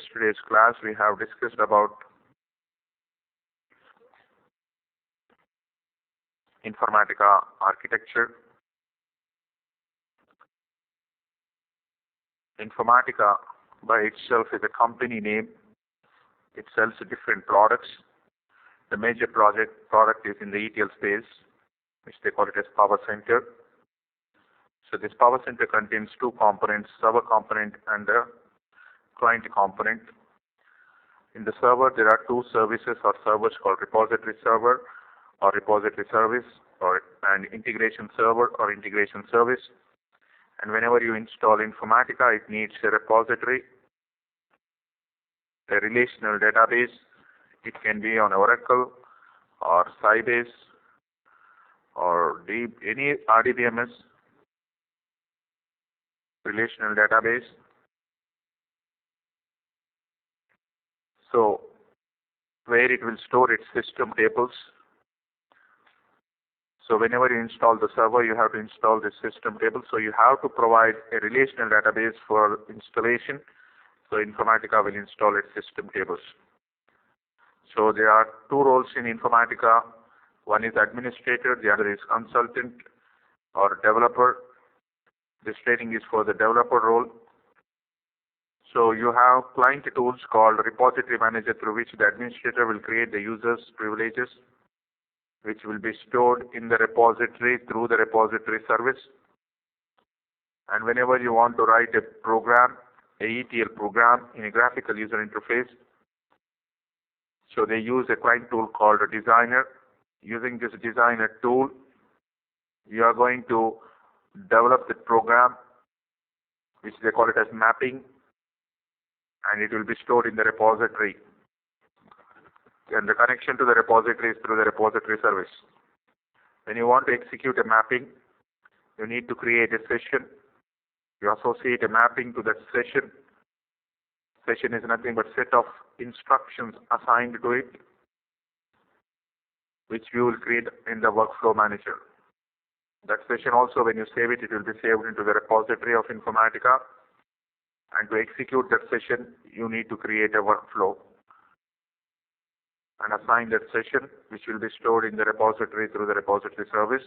yesterday's class, we have discussed about Informatica architecture. Informatica by itself is a company name. It sells different products. The major product is in the ETL space, which they call it as Power Center. So this Power Center contains two components, server component and the client component. In the server, there are two services or servers called repository server or repository service, and integration server or integration service. And whenever you install Informatica, it needs a repository, a relational database. It can be on Oracle or Sybase or any RDBMS relational database. So where it will store its system tables. So whenever you install the server, you have to install the system table. So you have to provide a relational database for installation. So Informatica will install its system tables. So there are two roles in Informatica. One is administrator, the other is consultant or developer. This training is for the developer role. So you have client tools called repository manager, through which the administrator will create the user's privileges, which will be stored in the repository through the repository service. And whenever you want to write a program, a ETL program in a graphical user interface, so they use a client tool called a designer. Using this designer tool, you are going to develop the program, which they call it as mapping, and it will be stored in the repository. And the connection to the repository is through the repository service. When you want to execute a mapping, you need to create a session. You associate a mapping to that session. Session is nothing but set of instructions assigned to it, which you will create in the workflow manager. That session also, when you save it, it will be saved into the repository of Informatica. And to execute that session, you need to create a workflow and assign that session, which will be stored in the repository through the repository service.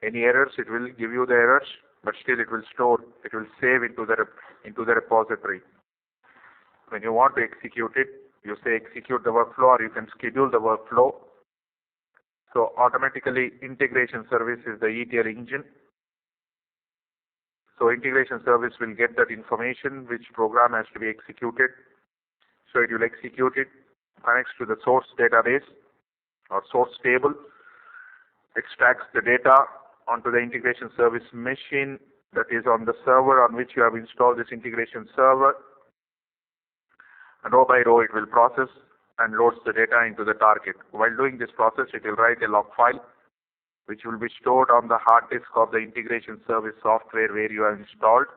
Any errors, it will give you the errors, but still it will save into the repository. When you want to execute it, you say execute the workflow, or you can schedule the workflow. So automatically integration service is the ETL engine. So integration service will get that information which program has to be executed. So it will execute it, connects to the source database or source table, extracts the data onto the integration service machine that is on the server on which you have installed this integration server. And row by row it will process and loads the data into the target. While doing this process, it will write a log file which will be stored on the hard disk of the integration service software where you have installed.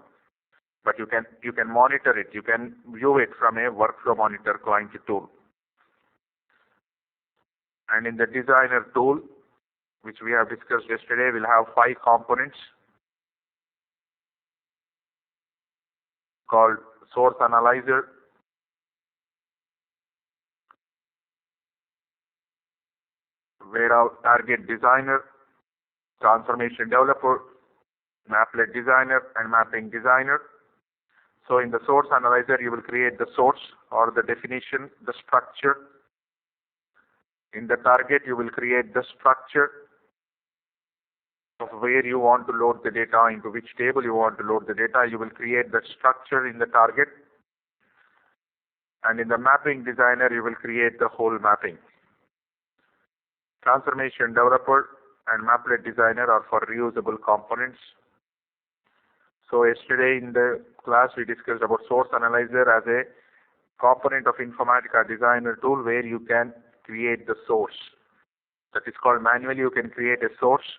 But you can monitor it. You can view it from a workflow monitor client tool. And in the designer tool, which we have discussed yesterday, we'll have 5 components called source analyzer, warehouse target designer, transformation developer, maplet designer, and mapping designer. So in the source analyzer, you will create the source or the definition, the structure. In the target, you will create the structure of where you want to load the data, into which table you want to load the data. You will create that structure in the target. And in the mapping designer, you will create the whole mapping. Transformation developer and maplet designer are for reusable components. So yesterday in the class, we discussed about source analyzer as a component of Informatica designer tool where you can create the source. That is called manually. You can create a source.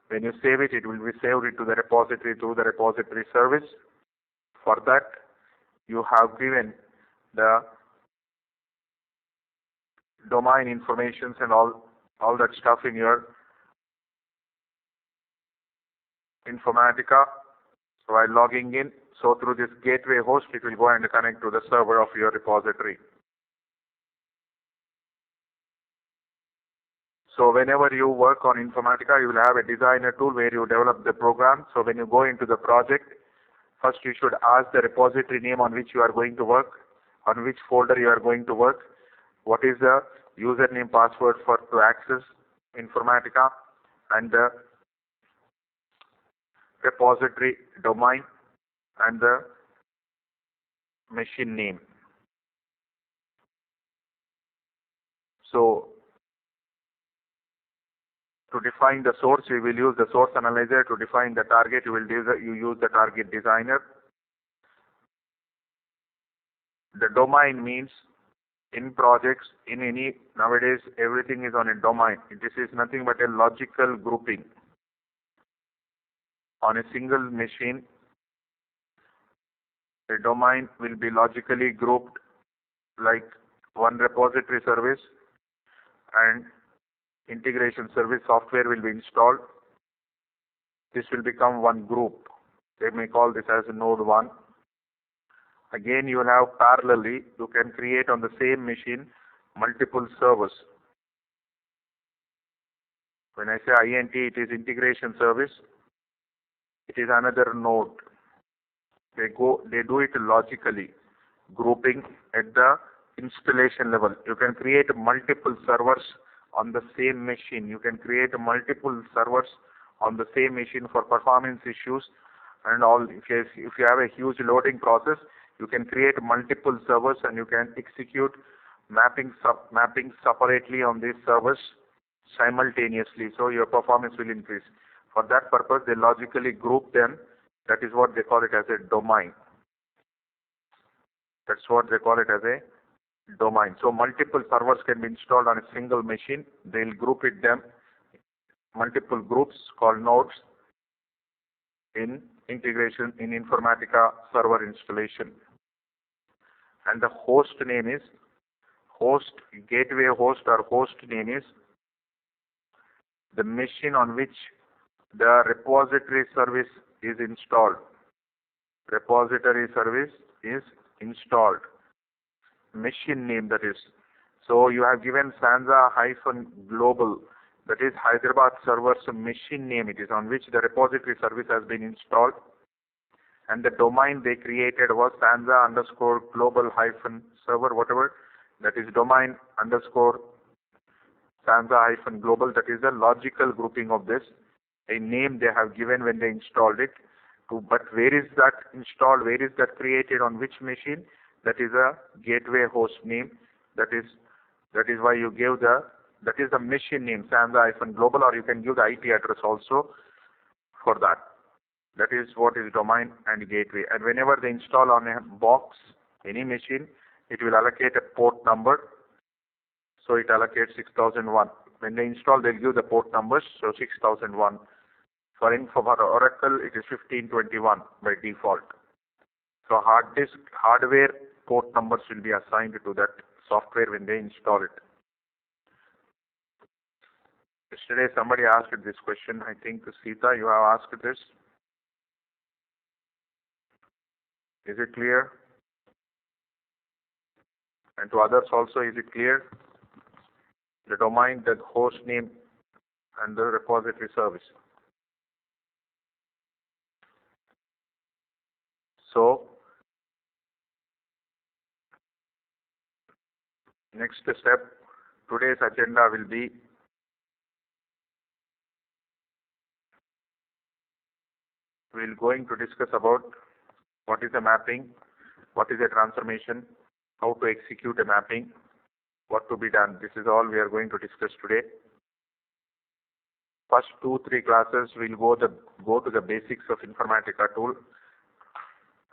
When you save it, it will be saved into the repository through the repository service. For that, you have given the domain informations and all that stuff in your Informatica while logging in. So through this gateway host, it will go and connect to the server of your repository. So whenever you work on Informatica, you will have a designer tool where you develop the program. So when you go into the project, first you should ask the repository name on which you are going to work, on which folder you are going to work, what is the username password for to access Informatica, and the repository domain and the machine name. So to define the source, you will use the source analyzer. To define the target, you use the target designer. The domain means in projects, in any, nowadays, everything is on a domain. This is nothing but a logical grouping. On a single machine, a domain will be logically grouped like one repository service and integration service software will be installed. This will become one group. They may call this as node 1. Again, you will have parallelly, you can create on the same machine multiple servers. When I say INT, it is integration service. It is another node. They do it logically, grouping at the installation level. You can create multiple servers on the same machine. You can create multiple servers on the same machine for performance issues and all. If you have a huge loading process, you can create multiple servers and you can execute mapping separately on these servers simultaneously. So your performance will increase. For that purpose, they logically group them. That is what they call it as a domain. That's what they call it as a domain. So multiple servers can be installed on a single machine. They'll group them multiple groups called nodes in integration in Informatica server installation. And the host name is gateway host or host name is the machine on which the repository service is installed. Repository service is installed. Machine name, that is. So you have given Sanza-global, that is Hyderabad server's machine name it is, on which the repository service has been installed. And the domain they created was Sanza_global-server, whatever. That is domain underscore Sanza-global. That is the logical grouping of this. A name they have given when they installed it. But where is that installed? Where is that created? On which machine? That is a gateway host name. That is why you give that is the machine name, Sanza-global, or you can give the IP address also for that. That is what is domain and gateway. And whenever they install on a box, any machine, it will allocate a port number. So it allocates 6001. When they install, they'll give the port numbers, so 6001. For Oracle, it is 1521 by default. So hardware port numbers will be assigned to that software when they install it. Yesterday, somebody asked this question. I think, Sita, you have asked this. Is it clear? And to others also, is it clear? The domain, the host name, and the repository service. So, next step, today's agenda will be we're going to discuss about what is a mapping, what is a transformation, how to execute a mapping, what to be done. This is all we are going to discuss today. First 2-3 classes we'll go to the basics of Informatica tool,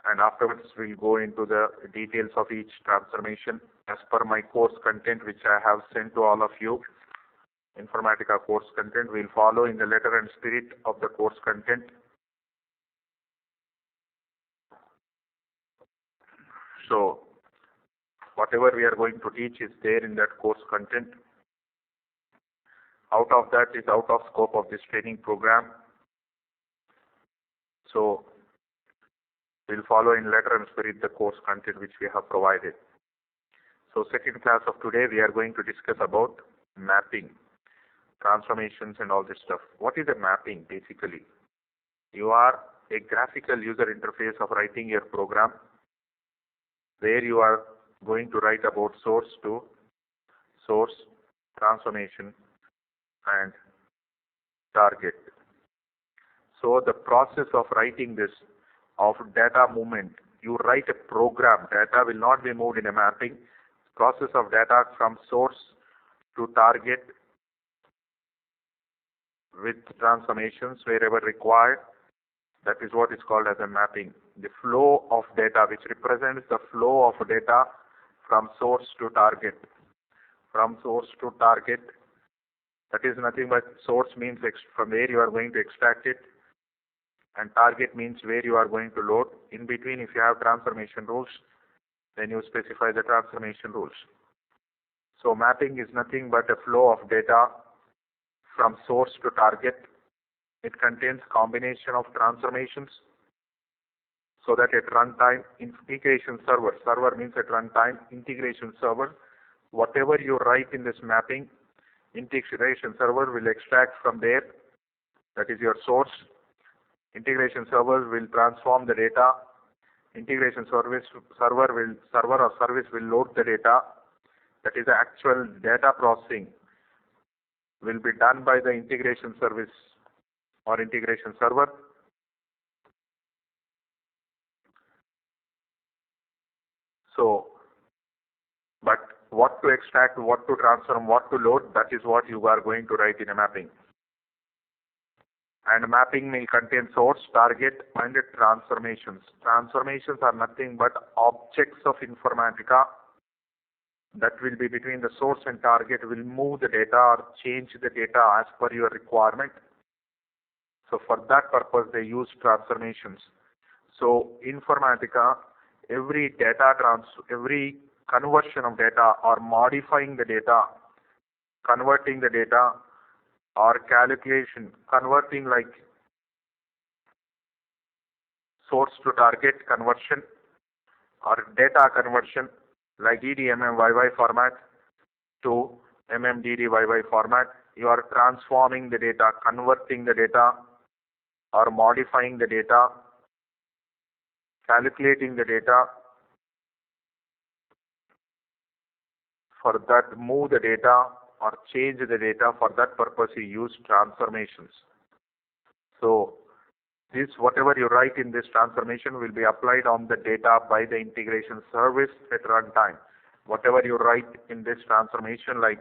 and afterwards we'll go into the details of each transformation as per my course content which I have sent to all of you. Informatica course content will follow in the letter and spirit of the course content. So whatever we are going to teach is there in that course content. Out of that is out of scope of this training program. So We'll follow in letter and spirit the course content which we have provided. So second class of today, we are going to discuss about mapping, transformations and all this stuff. What is a mapping basically? You are a graphical user interface of writing your program where you are going to write about source to source, transformation and target. So the process of writing this, of data movement, you write a program, data will not be moved in a mapping. Process of data from source to target with transformations wherever required, that is what is called as a mapping. The flow of data, which represents the flow of data from source to target. From source to target, that is nothing but source means from where you are going to extract it, and target means where you are going to load. In between, if you have transformation rules, then you specify the transformation rules. So mapping is nothing but a flow of data from source to target. It contains combination of transformations so that at runtime, integration server means at runtime, integration server, whatever you write in this mapping, integration server will extract from there, that is your source. Integration server will transform the data. Integration server or service will load the data. That is the actual data processing will be done by the integration service or integration server. So, but what to extract, what to transform, what to load, that is what you are going to write in a mapping. And mapping will contain source, target, and transformations. Transformations are nothing but objects of Informatica that will be between the source and target, will move the data or change the data as per your requirement. So for that purpose, they use transformations. So Informatica, every conversion of data or modifying the data, converting the data or calculation, converting like source to target conversion or data conversion like DDMMYY format to MMDDYY format. You are transforming the data, converting the data or modifying the data, calculating the data. For that, move the data or change the data. For that purpose, you use transformations. So this, whatever you write in this transformation will be applied on the data by the integration service at runtime. Whatever you write in this transformation, like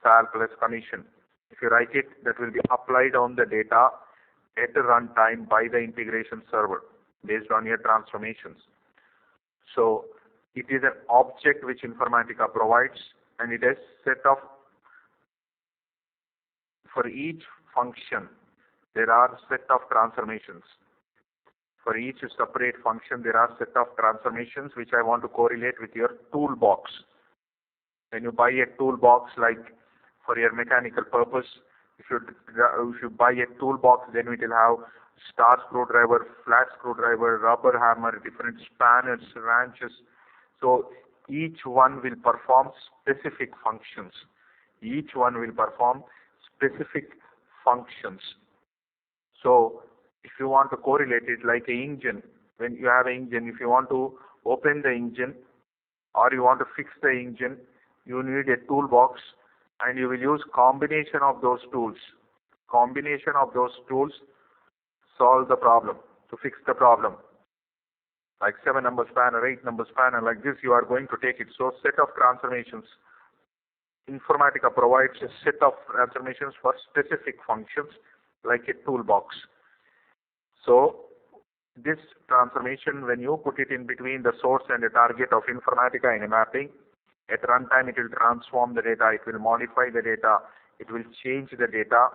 sal plus commission, if you write it, that will be applied on the data at runtime by the integration server based on your transformations. So it is an object which Informatica provides, and it is set of, for each function, there are set of transformations. For each separate function, there are set of transformations which I want to correlate with your toolbox. When you buy a toolbox, like for your mechanical purpose, if you buy a toolbox, then it will have star screwdriver, flat screwdriver, rubber hammer, different spanners, wrenches. So each one will perform specific functions. Each one will perform specific functions. So if you want to correlate it like an engine, when you have an engine, if you want to open the engine or you want to fix the engine, you need a toolbox, and you will use combination of those tools. Combination of those tools solve the problem, to fix the problem. Like 7-number spanner, 8-number spanner, like this you are going to take it. So set of transformations. Informatica provides a set of transformations for specific functions like a toolbox. So this transformation, when you put it in between the source and the target of Informatica in a mapping, at runtime it will transform the data, it will modify the data, it will change the data.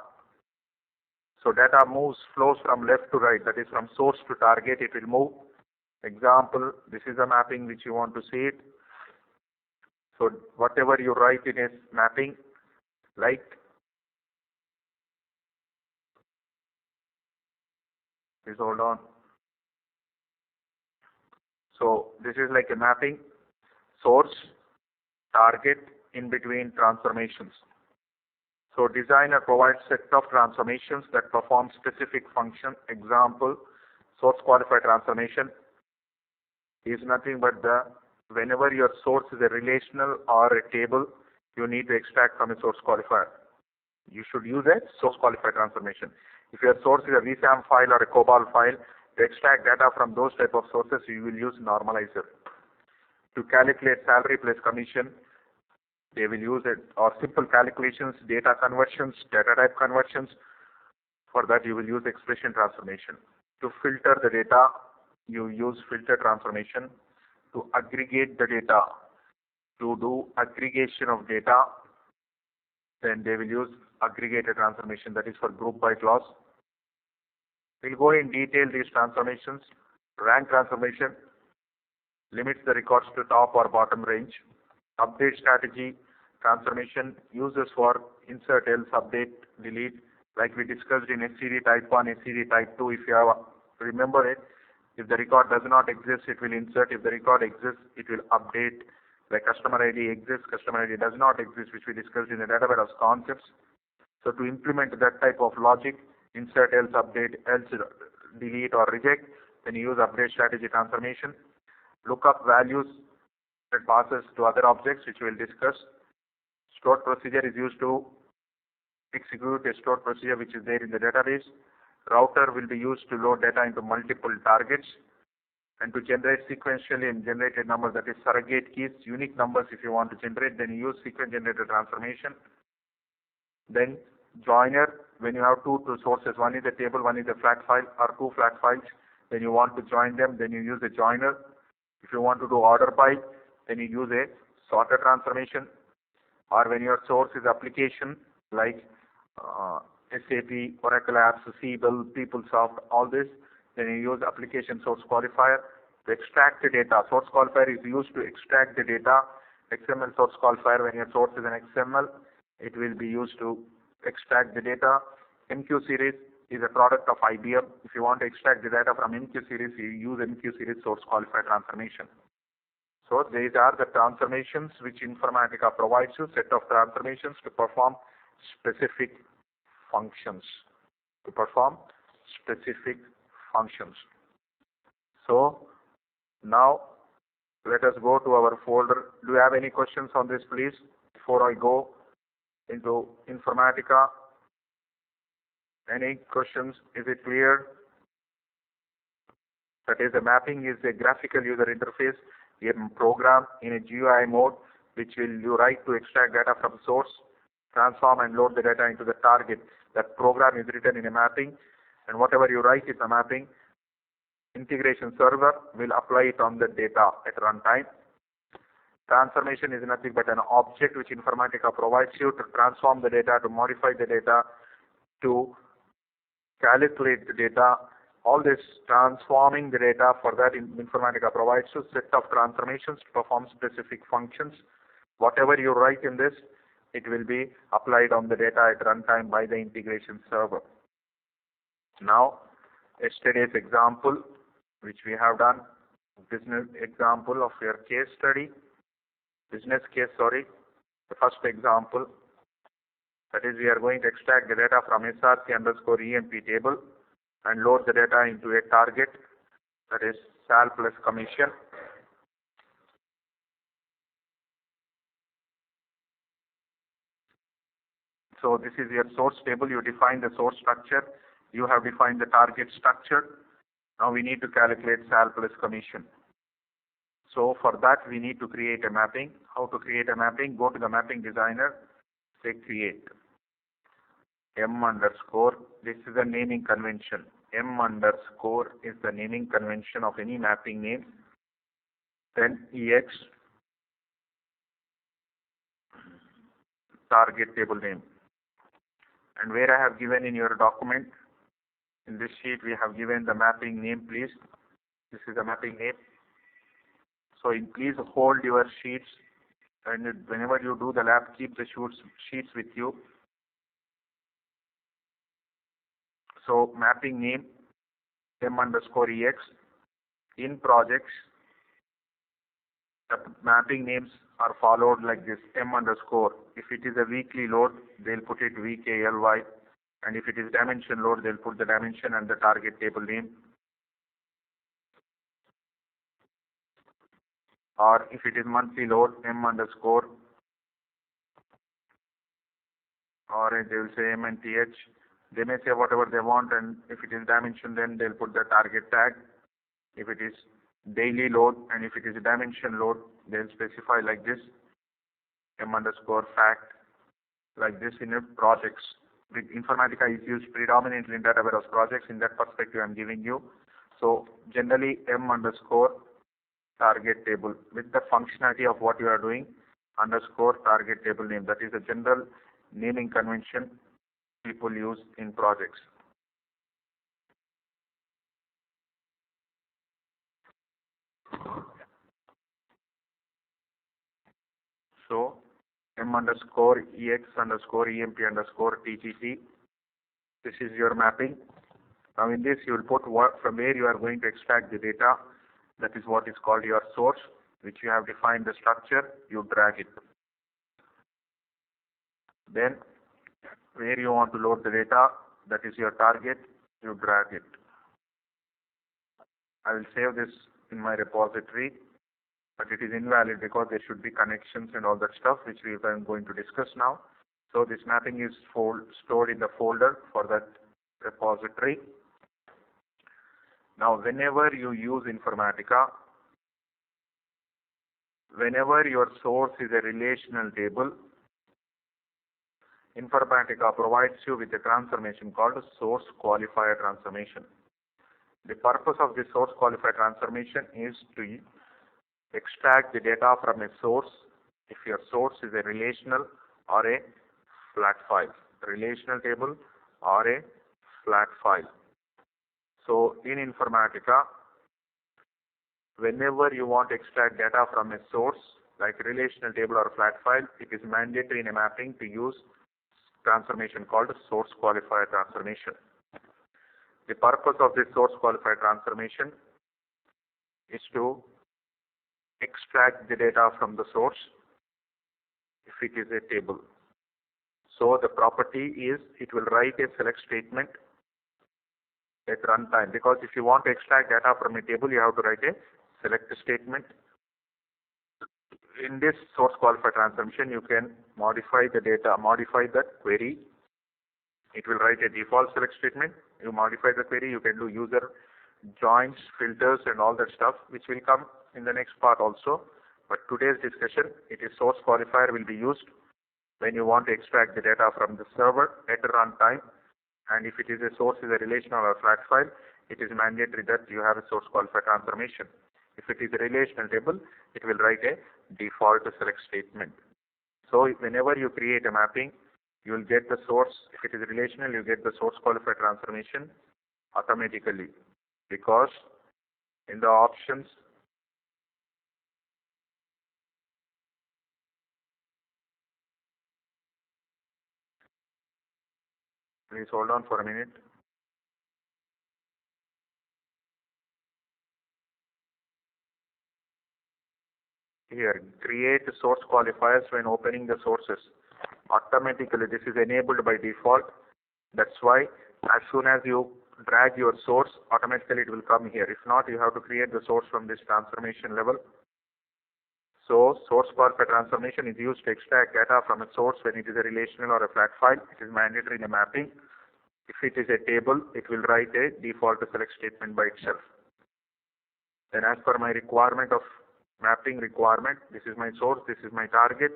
So data flows from left to right, that is from source to target, it will move. Example, this is a mapping which you want to see it. So whatever you write in a mapping, like please hold on. So this is like a mapping, source, target, in between transformations. So designer provides set of transformations that perform specific function. Example, source qualifier transformation is nothing but whenever your source is a relational or a table, you need to extract from a source qualifier. You should use a source qualifier transformation. If your source is a VSAM file or a COBOL file, to extract data from those type of sources, you will use normalizer. To calculate salary plus commission, they will use it, or simple calculations, data conversions, data type conversions. For that, you will use expression transformation. To filter the data, you use filter transformation. To aggregate the data, to do aggregation of data, then they will use aggregated transformation, that is for group by clause. We'll go in detail these transformations. Rank transformation limits the records to top or bottom range. Update strategy transformation uses for insert, else, update, delete, like we discussed in SCD type 1, SCD type 2. If you have remember it, if the record does not exist, it will insert. If the record exists, it will update. Like customer ID exists, customer ID does not exist, which we discussed in the data warehouse concepts. So to implement that type of logic, insert, else, update, else, delete or reject, then you use update strategy transformation. Lookup values that passes to other objects, which we will discuss. Stored procedure is used to execute a stored procedure which is there in the database. Router will be used to load data into multiple targets. And to generate sequentially and generated numbers, that is surrogate keys, unique numbers if you want to generate, then you use sequence generator transformation. Then joiner, when you have two sources, one is a table, one is a flat file, or two flat files, then you want to join them, then you use a joiner. If you want to do order by, then you use a sorter transformation. Or when your source is application like SAP, Oracle apps, Siebel, PeopleSoft, all this, then you use application source qualifier to extract the data. Source qualifier is used to extract the data. XML source qualifier, when your source is an XML, it will be used to extract the data. MQ series is a product of IBM. If you want to extract the data from MQ series, you use MQ series source qualifier transformation. So these are the transformations which Informatica provides you, set of transformations to perform specific functions. To perform specific functions. So now let us go to our folder. Do you have any questions on this, please, before I go into Informatica? Any questions? Is it clear? That is, the mapping is a graphical user interface, a program in a GUI mode, which will you write to extract data from source, transform and load the data into the target. That program is written in a mapping, and whatever you write in the mapping, integration server will apply it on the data at runtime. Transformation is nothing but an object which Informatica provides you to transform the data, to modify the data, to calculate the data. All this transforming the data, for that Informatica provides you set of transformations to perform specific functions. Whatever you write in this, it will be applied on the data at runtime by the integration server. Now, yesterday's example, which we have done, business example of your case study, business case, sorry, the first example, that is we are going to extract the data from src_emp table and load the data into a target, that is sal plus commission. So this is your source table. You define the source structure. You have defined the target structure. Now we need to calculate sal plus commission. So for that we need to create a mapping. How to create a mapping? Go to the mapping designer, say create. M_, this is a naming convention. M_ is the naming convention of any mapping name. Then EX, target table name. And where I have given in your document, in this sheet we have given the mapping name, please. This is the mapping name. So please hold your sheets, and whenever you do the lab, keep the sheets with you. So mapping name M_EX. In projects, The mapping names are followed like this: M underscore. If it is a weekly load, they'll put it VKLY. And if it is dimension load, they'll put the dimension and the target table name. Or if it is monthly load, M underscore. Or they will say M and TH. They may say whatever they want, and if it is dimension, then they'll put the target tag. If it is daily load, and if it is dimension load, they'll specify like this: M underscore fact, like this in your projects. With Informatica is used predominantly in data warehouse projects. In that perspective, I'm giving you. So generally, M underscore target table with the functionality of what you are doing, underscore target table name. That is a general naming convention people use in projects. So M underscore EX underscore EMP underscore TGT. This is your mapping. Now in this you will put from where you are going to extract the data. That is what is called your source, which you have defined the structure. You drag it. Then where you want to load the data, that is your target. You drag it. I will save this in my repository, but it is invalid because there should be connections and all that stuff, which we are going to discuss now. So this mapping is stored in the folder for that repository. Now, whenever you use Informatica, whenever your source is a relational table, Informatica provides you with a transformation called source qualifier transformation. The purpose of this source qualifier transformation is to extract the data from a source if your source is a relational or a flat file, relational table or a flat file. So in Informatica, whenever you want to extract data from a source like relational table or flat file, it is mandatory in a mapping to use transformation called source qualifier transformation. The purpose of this source qualifier transformation is to extract the data from the source if it is a table. So the property is it will write a select statement at runtime, because if you want to extract data from a table, you have to write a select statement. In this source qualifier transformation, you can modify the data, modify the query. It will write a default select statement. You modify the query, you can do user joins, filters, and all that stuff, which will come in the next part also. But today's discussion, it is source qualifier will be used when you want to extract the data from the server at runtime. And if it is a source is a relational or a flat file, it is mandatory that you have a source qualifier transformation. If it is a relational table, it will write a default select statement. So whenever you create a mapping, you will get the source. If it is relational, you get the source qualifier transformation automatically, because in the options, please hold on for a minute. Here, create source qualifiers when opening the sources. Automatically, this is enabled by default. That's why as soon as you drag your source, automatically it will come here. If not, you have to create the source from this transformation level. So source qualifier transformation is used to extract data from a source when it is a relational or a flat file. It is mandatory in a mapping. If it is a table, it will write a default select statement by itself. Then as per my requirement of mapping requirement, this is my source, this is my target.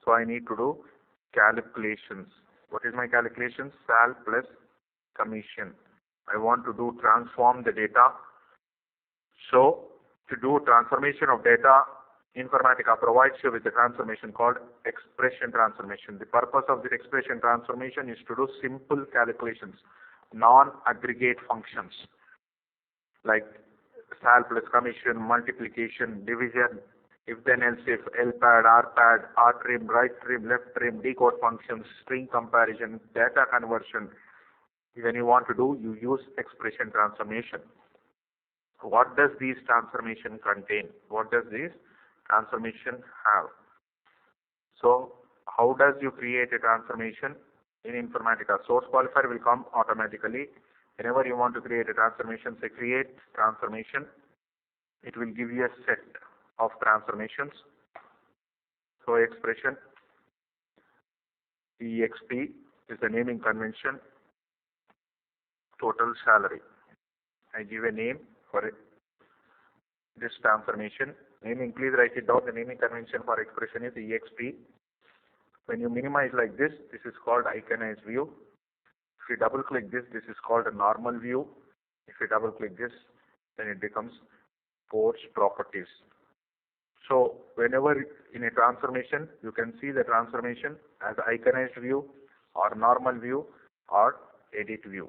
So I need to do calculations. What is my calculations? Sal plus commission. I want to do transform the data. So to do transformation of data, Informatica provides you with a transformation called expression transformation. The purpose of this expression transformation is to do simple calculations, non-aggregate functions like sal plus commission, multiplication, division, if then else if, LPAD, RPAD, RTRIM, right trim, left trim, decode functions, string comparison, data conversion. When you want to do, you use expression transformation. What does these transformation contain? What does this transformation have. So how does you create a transformation in Informatica? Source qualifier will come automatically. Whenever you want to create a transformation, say create transformation. It will give you a set of transformations. So expression EXP is the naming convention. Total salary. I give a name for it. This transformation. Naming, please write it down. The naming convention for expression is EXP. When you minimize like this is called iconized view. If you double click this is called a normal view. If you double click this, then it becomes ports properties. So whenever in a transformation, you can see the transformation as iconized view or normal view or edit view.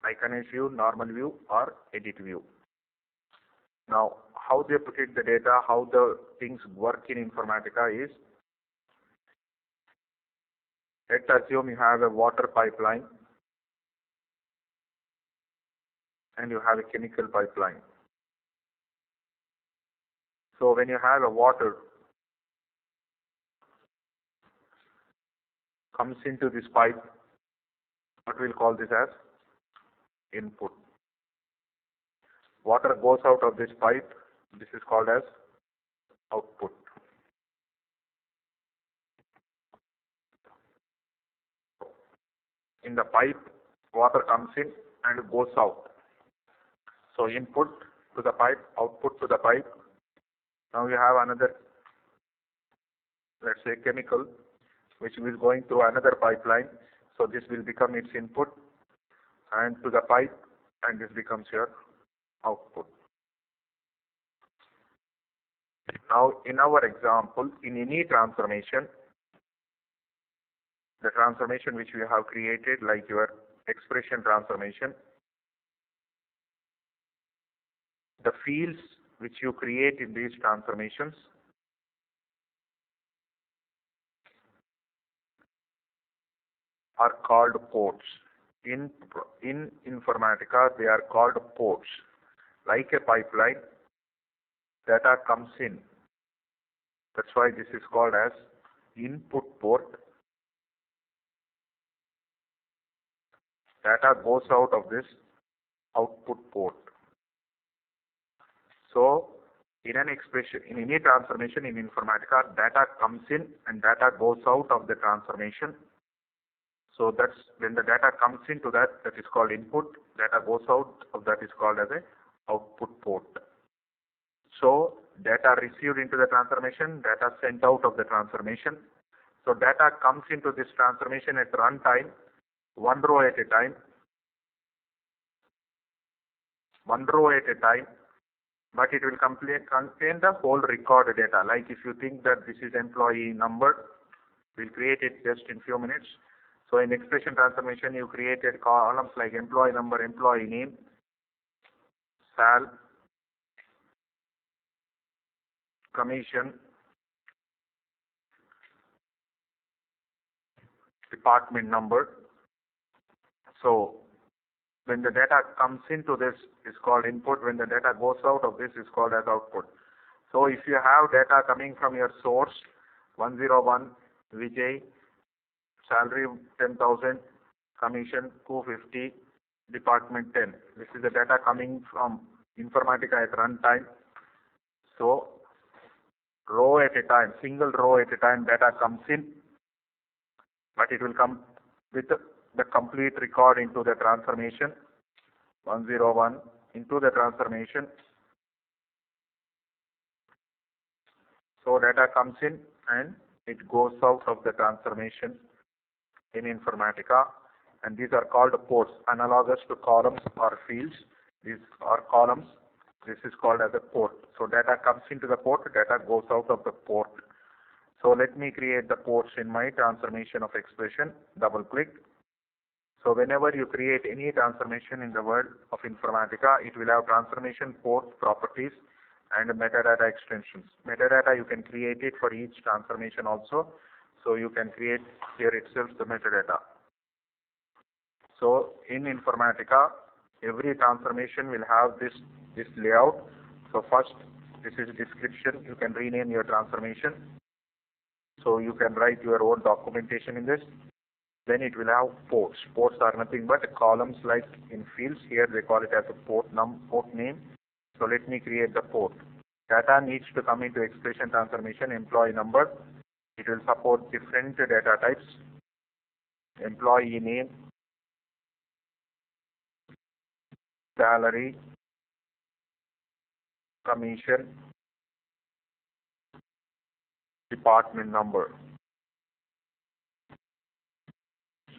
Iconized view, normal view or edit view. Now, how they put it the data, how the things work in Informatica is, let's assume you have a water pipeline and you have a chemical pipeline. So when you have a water comes into this pipe, what we'll call this as input. Water goes out of this pipe, this is called as output. In the pipe, water comes in and goes out. So input to the pipe, output to the pipe. Now you have another, let's say chemical, which is going through another pipeline. So this will become its input and to the pipe, and this becomes your output. Now in our example, in any transformation, the transformation which we have created, like your expression transformation, the fields which you create in these transformations are called ports. In Informatica, they are called ports. Like a pipeline, data comes in. That's why this is called as input port. Data goes out of this output port. So in an expression, in any transformation in Informatica, data comes in and data goes out of the transformation. So that's when the data comes into that is called input. Data goes out of that is called as a output port. So data received into the transformation, data sent out of the transformation. So data comes into this transformation at runtime, one row at a time, but it will contain the whole record data. Like if you think that this is employee number, we'll create it just in few minutes. So in expression transformation, you created columns like employee number, employee name, sal, commission, department number. So when the data comes into this is called input. When the data goes out of this is called as output. So if you have data coming from your source, 101, Vijay, salary 10,000, commission 250, department 10. This is the data coming from Informatica at runtime. So row at a time, single row at a time data comes in, but it will come with the complete record into the transformation, 101 into the transformation. So data comes in and it goes out of the transformation in Informatica, and these are called ports, analogous to columns or fields. These are columns. This is called as a port. So data comes into the port, data goes out of the port. So let me create the ports in my transformation of expression. Double click. So whenever you create any transformation in the world of Informatica, it will have transformation port properties and metadata extensions. Metadata, you can create it for each transformation also. So you can create here itself the metadata. So in Informatica, every transformation will have this layout. So first This is description. You can rename your transformation. So you can write your own documentation in this. Then it will have ports. Ports are nothing but columns like in fields. Here they call it as a port name. So let me create the port. Data needs to come into expression transformation. Employee number. It will support different data types. Employee name, salary, commission, department number.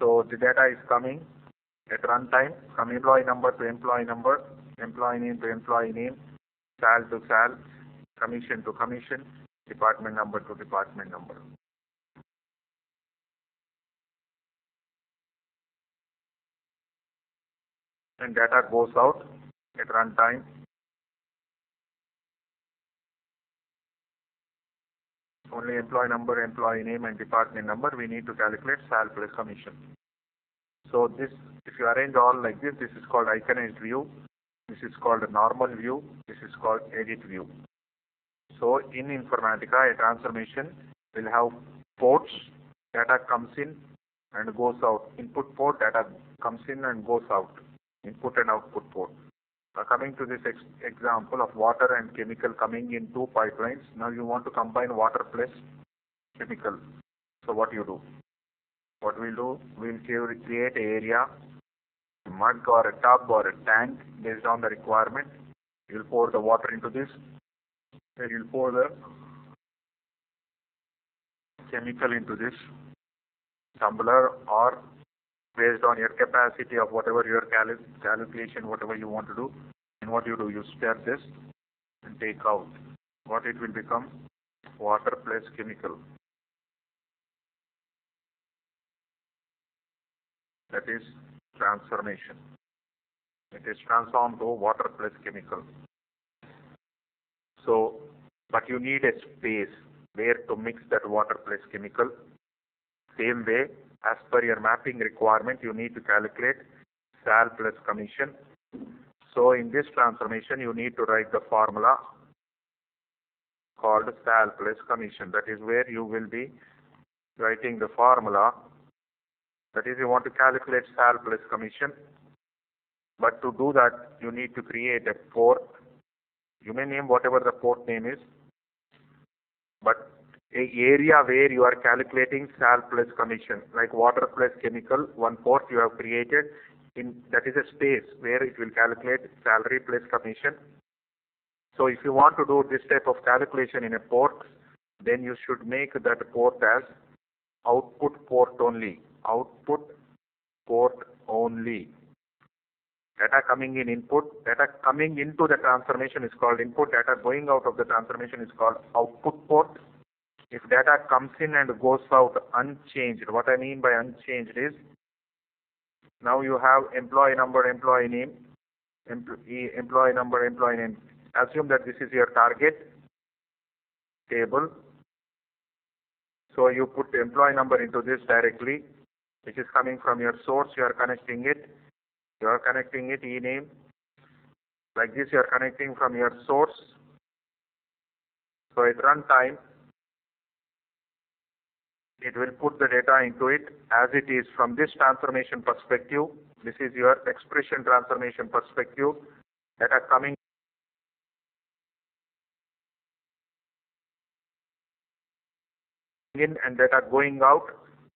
So the data is coming at runtime from employee number to employee number, employee name to employee name, sal to sal, commission to commission, department number to department number. And data goes out at runtime. Only employee number, employee name, and department number we need to calculate sal plus commission. So this, if you arrange all like this is called iconized view. This is called a normal view. This is called edit view. So in Informatica, a transformation will have ports. Data comes in and goes out. Input port, data comes in and goes out. Input and output port. Now coming to this example of water and chemical coming in two pipelines. Now you want to combine water plus chemical. So what you do? What we'll do, we'll create an area, a mug or a tub or a tank based on the requirement. You'll pour the water into this. Then you'll pour the chemical into this tumbler, or based on your capacity of whatever your calculation, whatever you want to do. And what you do, you stir this and take out. What it will become? Water plus chemical. That is transformation. It is transformed to water plus chemical. So, but you need a space where to mix that water plus chemical. Same way, as per your mapping requirement, you need to calculate sal plus commission. So in this transformation, you need to write the formula called sal plus commission. That is where you will be writing the formula. That is, you want to calculate sal plus commission. But to do that, you need to create a port. You may name whatever the port name is. But an area where you are calculating sal plus commission, like water plus chemical, one port you have created, that is a space where it will calculate salary plus commission. So if you want to do this type of calculation in a port, then you should make that port as output port only. Output port only. Data coming in input, data coming into the transformation is called input, data going out of the transformation is called output port. If data comes in and goes out unchanged, what I mean by unchanged is, now you have employee number, employee name, employee number, employee name. Assume that this is your target table. So you put the employee number into this directly, which is coming from your source. You are connecting it. You are connecting it, e-name. Like this, you are connecting from your source. So at runtime, it will put the data into it as it is from this transformation perspective. This is your expression transformation perspective. Data coming in and data going out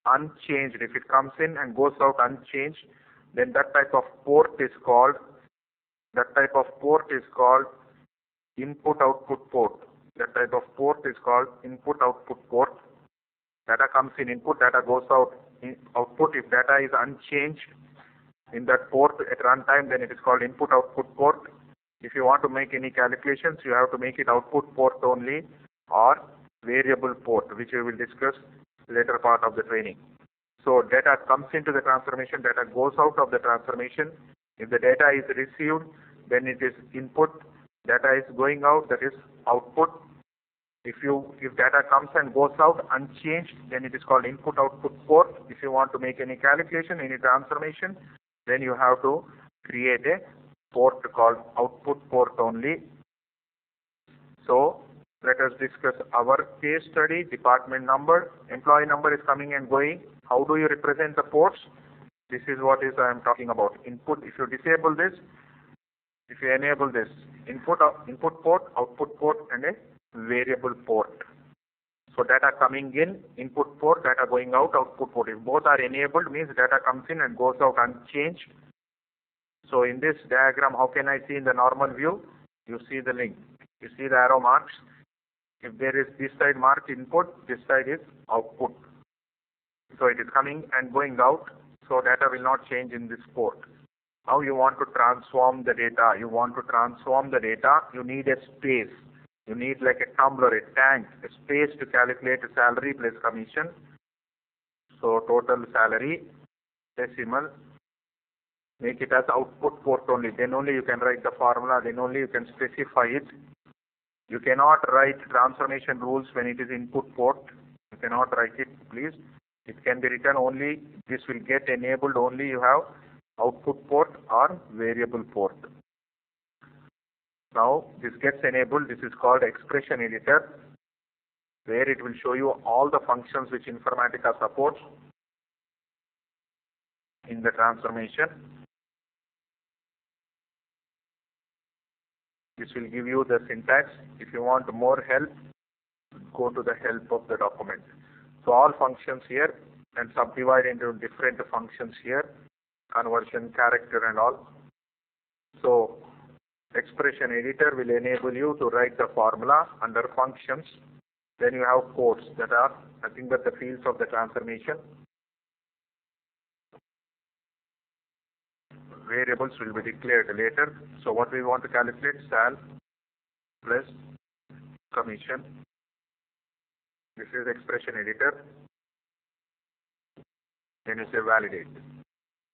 unchanged. If it comes in and goes out unchanged, then that type of port is called input-output port. That type of port is called input-output port. Data comes in input, data goes out in output. If data is unchanged in that port at runtime, then it is called input-output port. If you want to make any calculations, you have to make it output port only or variable port, which we will discuss later part of the training. So data comes into the transformation, data goes out of the transformation. If the data is received, then it is input. Data is going out, that is output. If data comes and goes out unchanged, then it is called input-output port. If you want to make any calculation, any transformation, then you have to create a port called output port only. So let us discuss our case study. Department number, employee number is coming and going. How do you represent the ports? This is what I am talking about. Input, if you disable this, if you enable this, input port, output port, and a variable port. So data coming in, input port, data going out, output port. If both are enabled, means data comes in and goes out unchanged. So in this diagram, how can I see in the normal view? You see the link. You see the arrow marks. If there is this side marked input, this side is output. So it is coming and going out. So data will not change in this port. Now you want to transform the data. You want to transform the data. You need a space. You need like a tumbler, a tank, a space to calculate a salary plus commission. So total salary, decimal, make it as output port only. Then only you can write the formula. Then only you can specify it. You cannot write transformation rules when it is input port. You cannot write it, please. It can be written only. This will get enabled only. You have output port or variable port. Now this gets enabled. This is called expression editor, where it will show you all the functions which Informatica supports in the transformation. This will give you the syntax. If you want more help, go to the help of the document. So all functions here and subdivide into different functions here, conversion, character and all. So expression editor will enable you to write the formula under functions. Then you have codes that are nothing but the fields of the transformation. Variables will be declared later. So what we want to calculate, sal plus commission. This is expression editor. Then you say validate.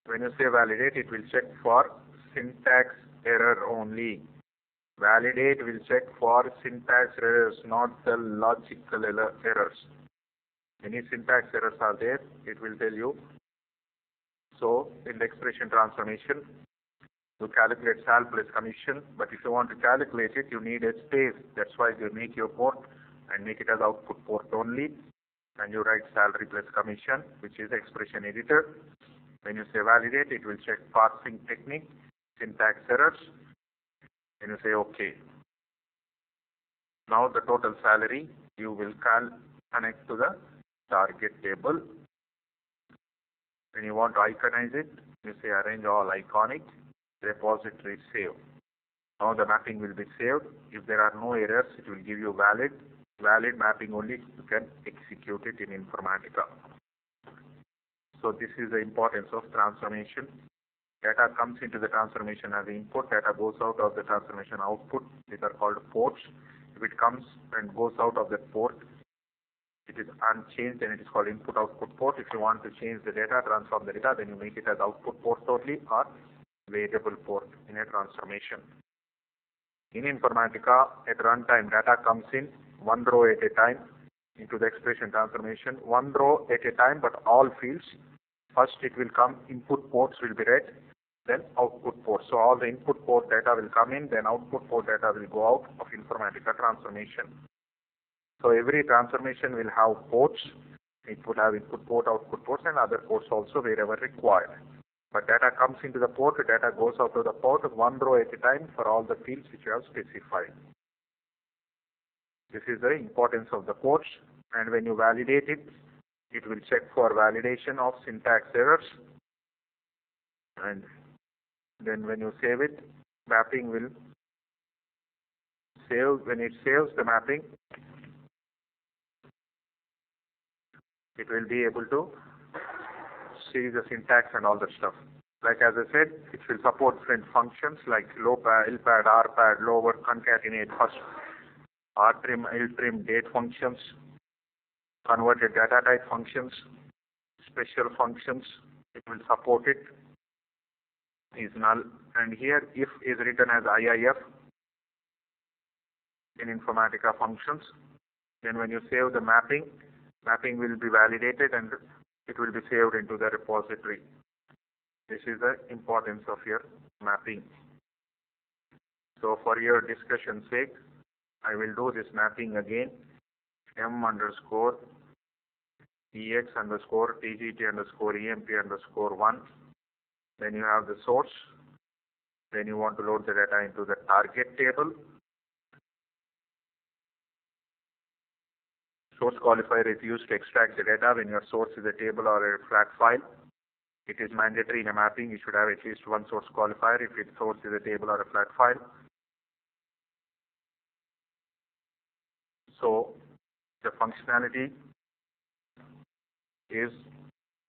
When you say validate, it will check for syntax error only. Validate will check for syntax errors, not the logical errors. Any syntax errors are there, it will tell you. So in the expression transformation, you calculate sal plus commission, but if you want to calculate it, you need a space. That's why you make your port and make it as output port only, and you write salary plus commission, which is expression editor. When you say validate, it will check parsing technique, syntax errors, and you say OK. Now the total salary you will connect to the target table. When you want to iconize it, you say arrange all iconic, repository save. Now the mapping will be saved. If there are no errors, it will give you valid mapping only. You can execute it in Informatica. So this is the importance of transformation. Data comes into the transformation as input. Data goes out of the transformation output. These are called ports. If it comes and goes out of that port, it is unchanged, and it is called input-output port. If you want to change the data, transform the data, then you make it as output port only or variable port in a transformation. In Informatica, at runtime, data comes in one row at a time into the expression transformation. One row at a time, but all fields. First, it will come, input ports will be read, then output ports. So all the input port data will come in, then output port data will go out of Informatica transformation. So every transformation will have ports. It would have input port, output ports, and other ports also wherever required. But data comes into the port, data goes out of the port, one row at a time for all the fields which you have specified. This is the importance of the ports. And when you validate it, it will check for validation of syntax errors. And then when you save it, mapping will save. When it saves the mapping, it will be able to see the syntax and all that stuff. Like as I said, it will support different functions like low pad, lpad, rpad, lower, concatenate, first, rtrim, ltrim, date functions, converted data type functions, special functions. It will support it. Is null. And here, if is written as IIF in Informatica functions. Then when you save the mapping will be validated and it will be saved into the repository. This is the importance of your mapping. So for your discussion sake, I will do this mapping again. M underscore EX underscore TGT underscore EMP underscore 1. Then you have the source. Then you want to load the data into the target table. Source qualifier is used to extract the data when your source is a table or a flat file. It is mandatory in a mapping. You should have at least one source qualifier if its source is a table or a flat file. So the functionality is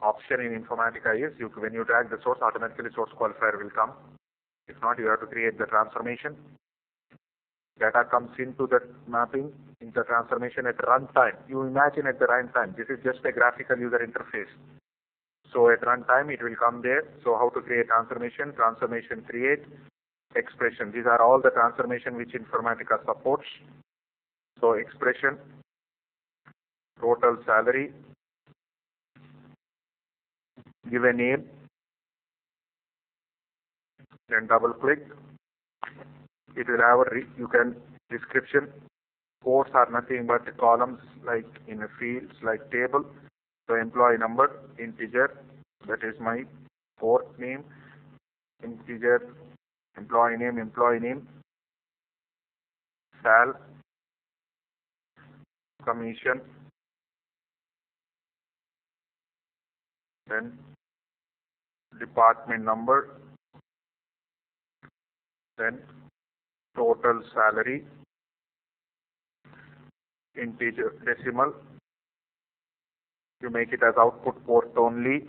option in Informatica is when you drag the source, automatically source qualifier will come. If not, you have to create the transformation. Data comes into the mapping, in the transformation at runtime. You imagine at the runtime. This is just a graphical user interface. So at runtime, it will come there. So how to create transformation? Transformation create, expression. These are all the transformation which Informatica supports. So expression, total salary, give a name, then double click. It will have you can description. Codes are nothing but columns like in a fields like table. So employee number, integer, that is my port name, integer, employee name, sal, commission, then department number, then total salary, integer, decimal. You make it as output port only.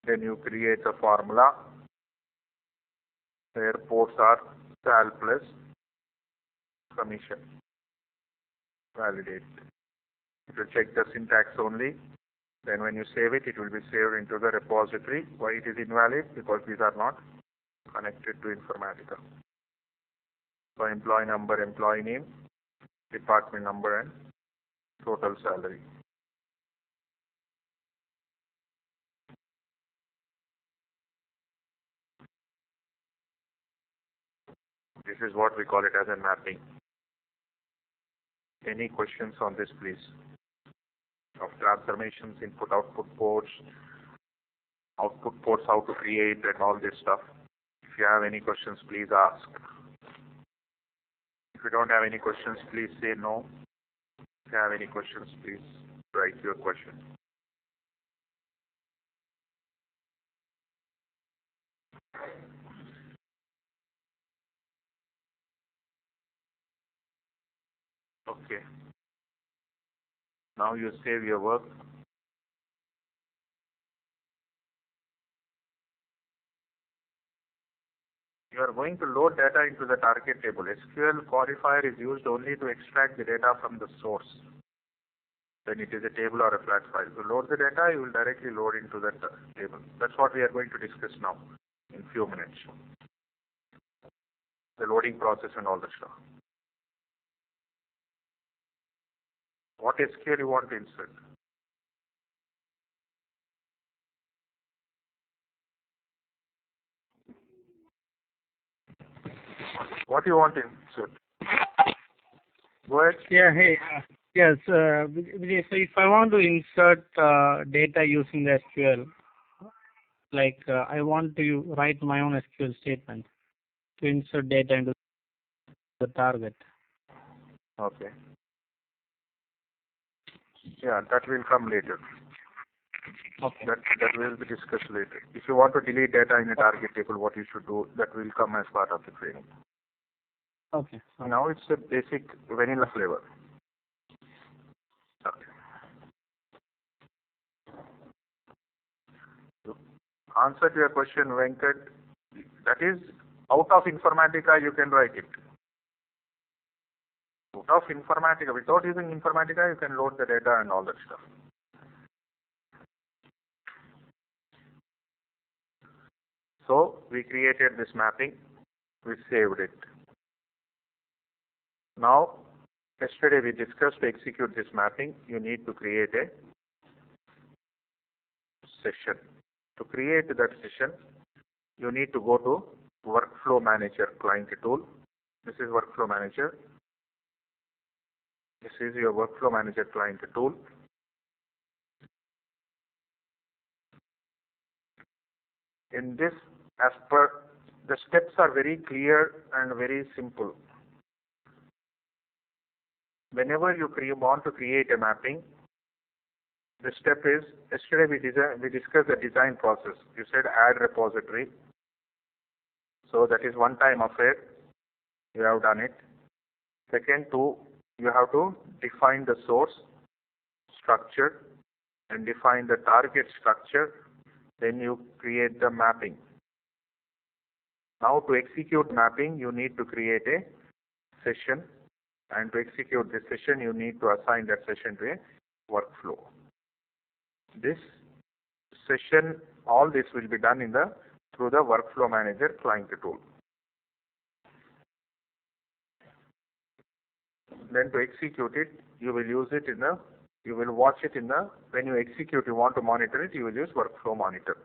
Then you create a formula where ports are sal plus commission. Validate. It will check the syntax only. Then when you save it, it will be saved into the repository. Why it is invalid? Because these are not connected to Informatica. So employee number, employee name, department number, and total salary. This is what we call it as a mapping. Any questions on this, please? Of transformations, input, output ports, how to create, and all this stuff. If you have any questions, please ask. If you don't have any questions, please say no. If you have any questions, please write your question. Okay. Now you save your work. You are going to load data into the target table. SQL qualifier is used only to extract the data from the source. Then it is a table or a flat file. To load the data, you will directly load into that table. That's what we are going to discuss now in few minutes. The loading process and all that stuff. What SQL you want to insert? What you want to insert? Go ahead. Yeah, hey, yes, if I want to insert data using the SQL, like I want to write my own SQL statement to insert data into the target. Okay. Yeah, that will come later. Okay. That will be discussed later. If you want to delete data in a target table, what you should do, that will come as part of the training. Okay. Now it's a basic vanilla flavor. Okay. Answer to your question, Venkat, that is out of Informatica you can write it. Out of Informatica, without using Informatica, you can load the data and all that stuff. So we created this mapping, we saved it. Now, yesterday we discussed to execute this mapping, you need to create a session. To create that session, you need to go to Workflow Manager client tool. This is Workflow Manager. This is your Workflow Manager client tool. In this, as per the steps are very clear and very simple. Whenever you want to create a mapping, the step is, yesterday we discussed the design process. You said add repository. So that is one time affair. You have done it. Second, you have to define the source structure and define the target structure. Then you create the mapping. Now to execute mapping, you need to create a session. And to execute this session, you need to assign that session to a workflow. This session, all this will be done through the Workflow Manager client tool. Then to execute it, you will use it you will watch it when you execute, you want to monitor it, you will use Workflow Monitor.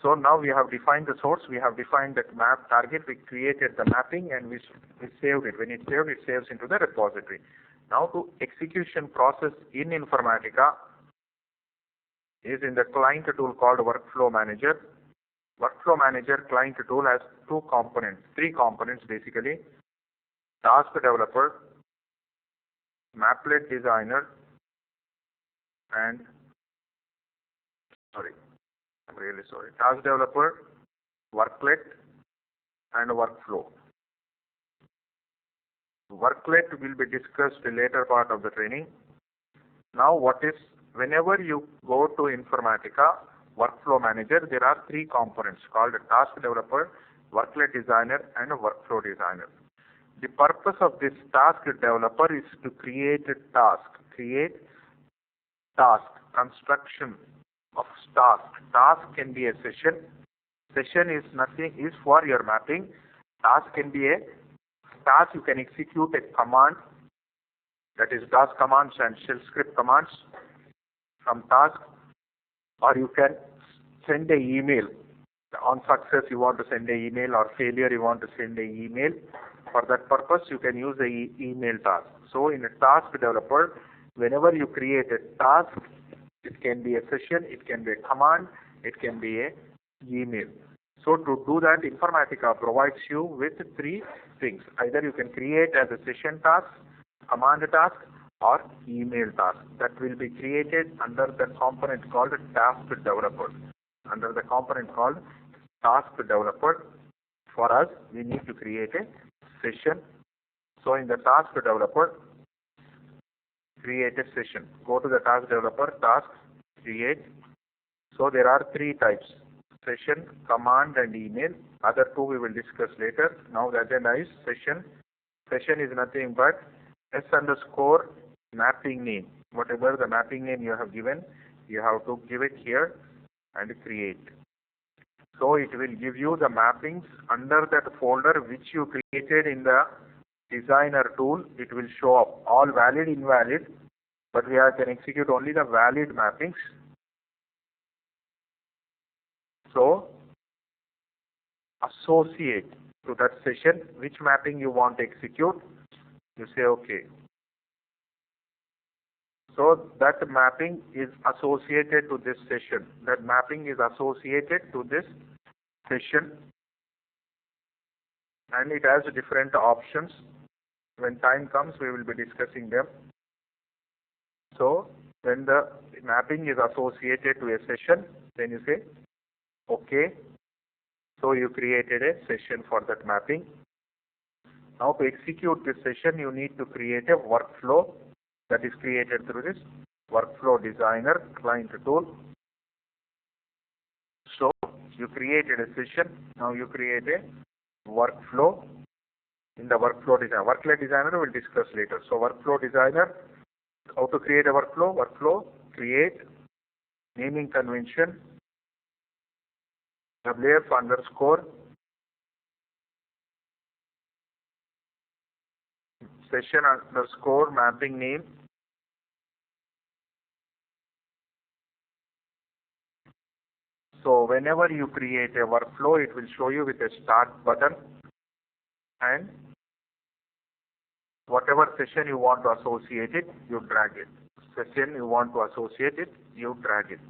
So now we have defined the source, we have defined that map target, we created the mapping and we saved it. When it saved, it saves into the repository. Now to execution process in Informatica is in the client tool called Workflow Manager. Workflow Manager client tool has three components basically. Task Developer, Maplet Designer, and Task Developer, Worklet, and Workflow. Worklet will be discussed in the later part of the training. Now whenever you go to Informatica Workflow Manager, there are three components called Task Developer, Worklet Designer, and Workflow Designer. The purpose of this Task Developer is to create a task. Construction of task. Task can be a session. Session is for your mapping. Task can be a task. You can execute a command, that is task commands and shell script commands from task, or you can send an email. On success you want to send an email, or failure you want to send an email. For that purpose you can use the email task. So in a Task Developer, whenever you create a task, it can be a session, it can be a command, it can be a email. So to do that, Informatica provides you with three things. Either you can create as a session task, command task, or email task. That will be created under the component called Task Developer. Under the component called Task Developer, for us, we need to create a session. So in the Task Developer, create a session. Go to the Task Developer, task, create. So there are three types: session, command, and email. Other two we will discuss later. Now the agenda is session. Session is nothing but s_ mapping name. Whatever the mapping name you have given, you have to give it here and create. So it will give you the mappings under that folder which you created in the designer tool. It will show up all valid, invalid, but we can execute only the valid mappings. So associate to that session which mapping you want to execute. You say OK. So that mapping is associated to this session. That mapping is associated to this session, and it has different options. When time comes, we will be discussing them. So when the mapping is associated to a session, then you say OK. So you created a session for that mapping. Now to execute this session, you need to create a workflow that is created through this Workflow Designer client tool. So you created a session. Now you create a workflow in the Workflow Designer. Workflow Designer we'll discuss later. So Workflow Designer, how to create a workflow? Workflow, create, naming convention, WF_ session _ mapping name. So whenever you create a workflow, it will show you with a start button and Whatever session you want to associate it, you drag it. Session you want to associate it, you drag it.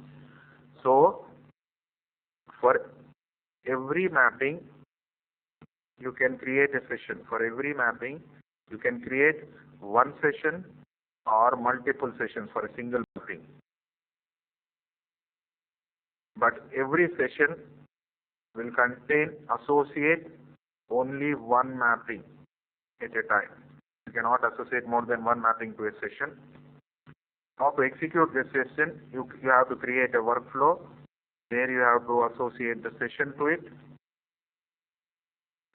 So for every mapping, you can create a session. For every mapping, you can create one session or multiple sessions for a single mapping. But every session will contain associate only one mapping at a time. You cannot associate more than one mapping to a session. Now to execute this session, you have to create a workflow where you have to associate the session to it.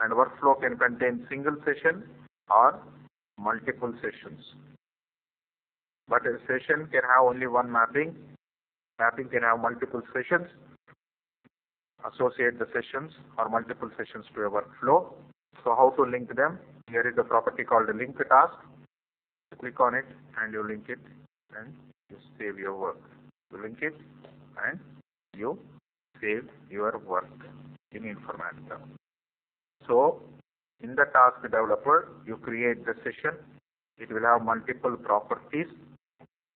And workflow can contain single session or multiple sessions. But a session can have only one mapping. Mapping can have multiple sessions. Associate the sessions or multiple sessions to a workflow. So how to link them? Here is a property called a link task. You click on it and you link it and you save your work. You link it and you save your work in Informatica. So in the task developer, you create the session. It will have multiple properties.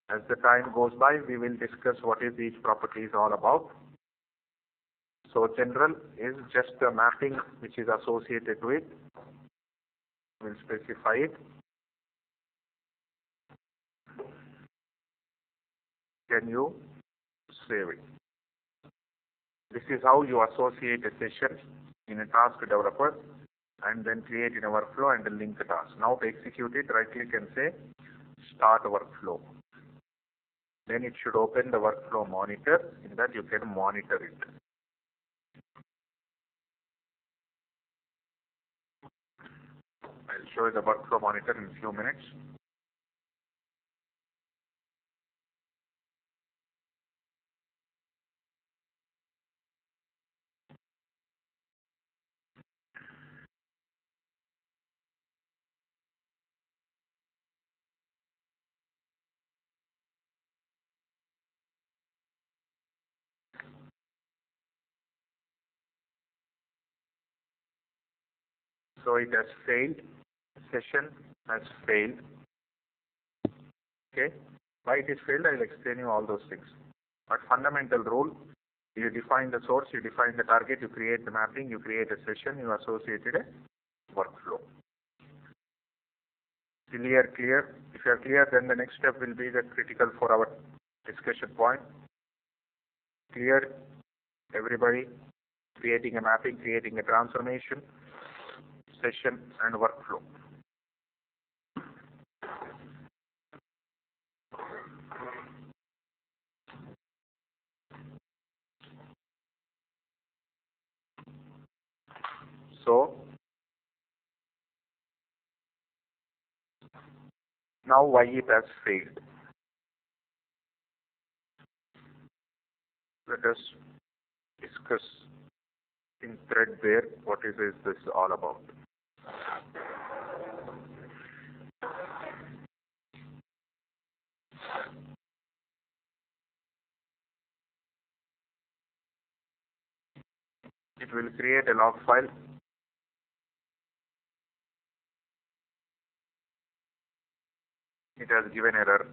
As the time goes by, we will discuss what is each property is all about. So general is just a mapping which is associated with. We'll specify it. Can you save it? This is how you associate a session in a task developer and then create in a workflow and then link the task. Now to execute it, right click and say start workflow. Then it should open the workflow monitor. In that you can monitor it. I'll show you the workflow monitor in a few minutes. So it has failed. Session has failed. Okay. Why it is failed, I'll explain you all those things. But fundamental rule, you define the source, you define the target, you create the mapping, you create a session, you associated a workflow. Clear? If you are clear, then the next step will be the critical for our discussion point. Clear, everybody, creating a mapping, creating a transformation, session and workflow. So now why it has failed? Let us discuss in threadbare what is this all about. It will create a log file. It has given error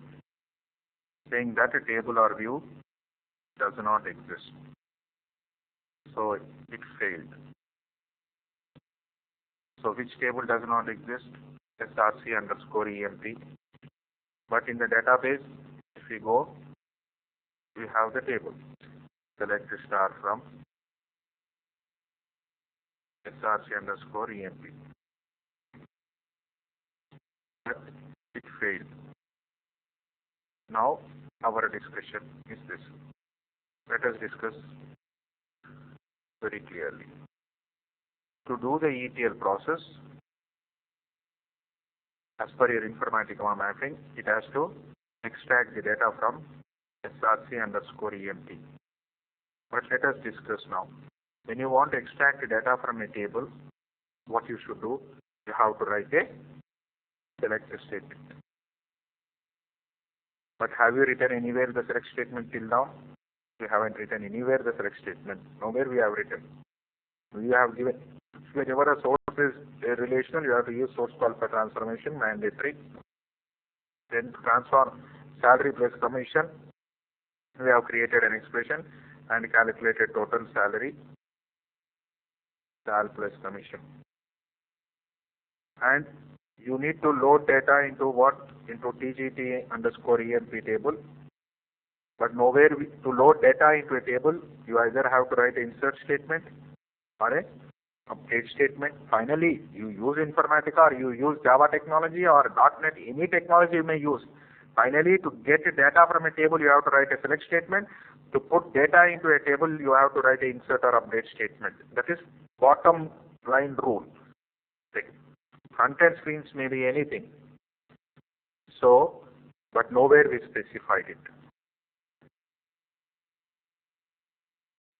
saying that a table or view does not exist. So it failed. So which table does not exist? src_emp. But in the database, if we go, we have the table. Select star from src_emp. But it failed. Now our discussion is this. Let us discuss very clearly. To do the ETL process, as per your Informatica mapping, it has to extract the data from src_emp. But let us discuss now. When you want to extract the data from a table, what you should do, you have to write a select statement. But have you written anywhere the select statement till now? We haven't written anywhere the select statement. Nowhere we have written. We have given whenever a source is a relational, you have to use source qualifier transformation, mandatory. Then to transform salary plus commission, we have created an expression and calculated total salary, sal plus commission. And you need to load data into what? Into TGT underscore EMP table. But nowhere to load data into a table, you either have to write an insert statement or a update statement. Finally, you use Informatica or you use Java technology or .NET, any technology you may use. Finally, to get data from a table, you have to write a select statement. To put data into a table, you have to write an insert or update statement. That is bottom line rule. Front-end screens may be anything. So, but nowhere we specified it.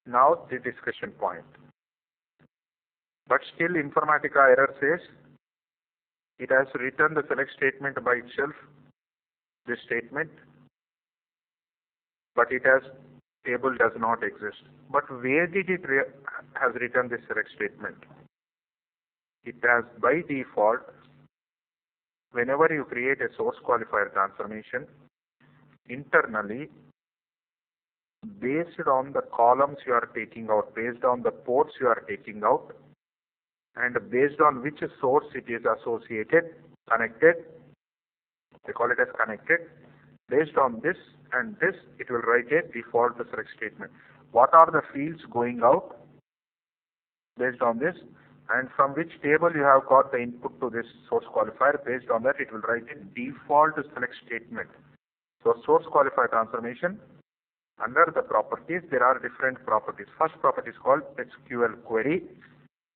Now the discussion point. But still Informatica error says it has written the select statement by itself, this statement, but it has table does not exist. But where did it has written this select statement? It has by default, whenever you create a source qualifier transformation, internally, based on the columns you are taking out, based on the ports you are taking out, and based on which source it is associated, connected, they call it as connected, based on this and this, it will write a default select statement. What are the fields going out based on this, and from which table you have got the input to this source qualifier, based on that it will write a default select statement. So source qualifier transformation, under the properties, there are different properties. First property is called SQL query,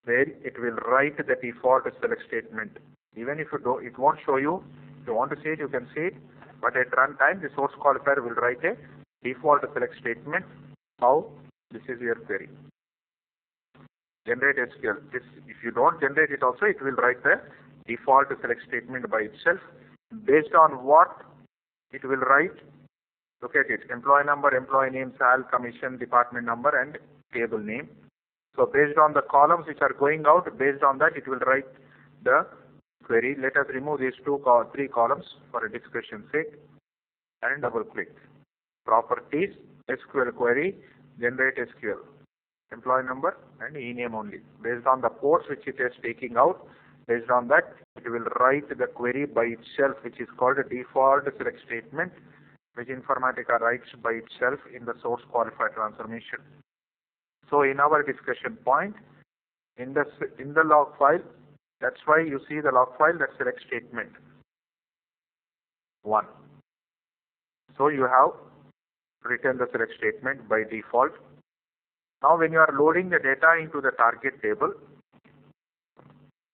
where it will write the default select statement. Even if you do, it won't show you. If you want to see it, you can see it. But at runtime, the source qualifier will write a default select statement. How? This is your query. Generate SQL. This, if you don't generate it also, it will write the default select statement by itself. Based on what it will write? Look at it. Employee number, employee name, sal, commission, department number, and table name. So based on the columns which are going out, based on that it will write the query. Let us remove these three columns for a discussion sake and double click. Properties, SQL query, generate SQL. Employee number and e-name only. Based on the ports which it is taking out, based on that it will write the query by itself, which is called a default select statement, which Informatica writes by itself in the source qualifier transformation. So in our discussion point, in the log file, that's why you see the log file, that select statement 1. So you have written the select statement by default. Now when you are loading the data into the target table,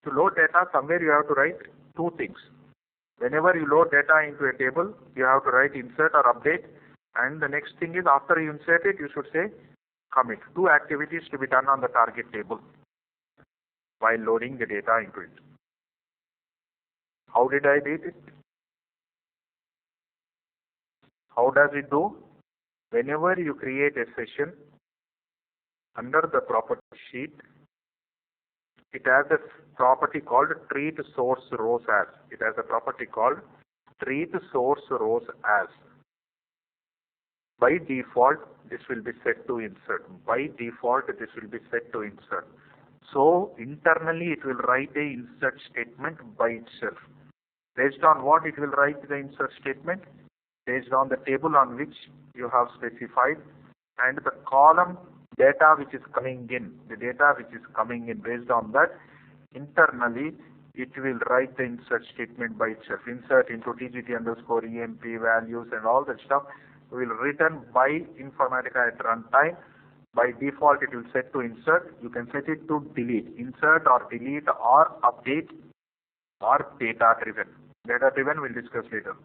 to load data somewhere you have to write two things. Whenever you load data into a table, you have to write insert or update, and the next thing is after you insert it, you should say commit. Two activities to be done on the target table while loading the data into it. How did I do it? How does it do? Whenever you create a session, under the property sheet, it has a property called treat source rows as. It has a property called treat source rows as. By default, this will be set to insert. By default, this will be set to insert. So internally, it will write a insert statement by itself. Based on what it will write the insert statement? Based on the table on which you have specified and the column data which is coming in, the data which is coming in. Based on that, internally, it will write the insert statement by itself. Insert into TGT underscore EMP values and all that stuff will written by Informatica at runtime. By default, it will set to insert. You can set it to delete, insert or delete or update or data driven. Data driven we'll discuss later.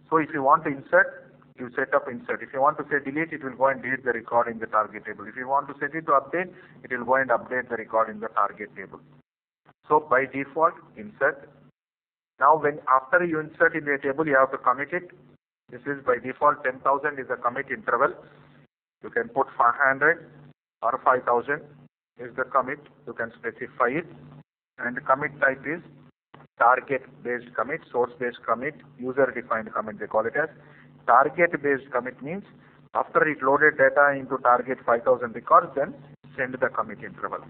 So if you want to insert, you set up insert. If you want to say delete, it will go and delete the record in the target table. If you want to set it to update, it will go and update the record in the target table. So by default, insert. Now when after you insert in the table, you have to commit it. This is by default 10,000 is the commit interval. You can put 500 or 5,000 is the commit. You can specify it. And commit type is target-based commit, source-based commit, user-defined commit they call it as. Target-based commit means after it loaded data into target 5000 records, then send the commit interval.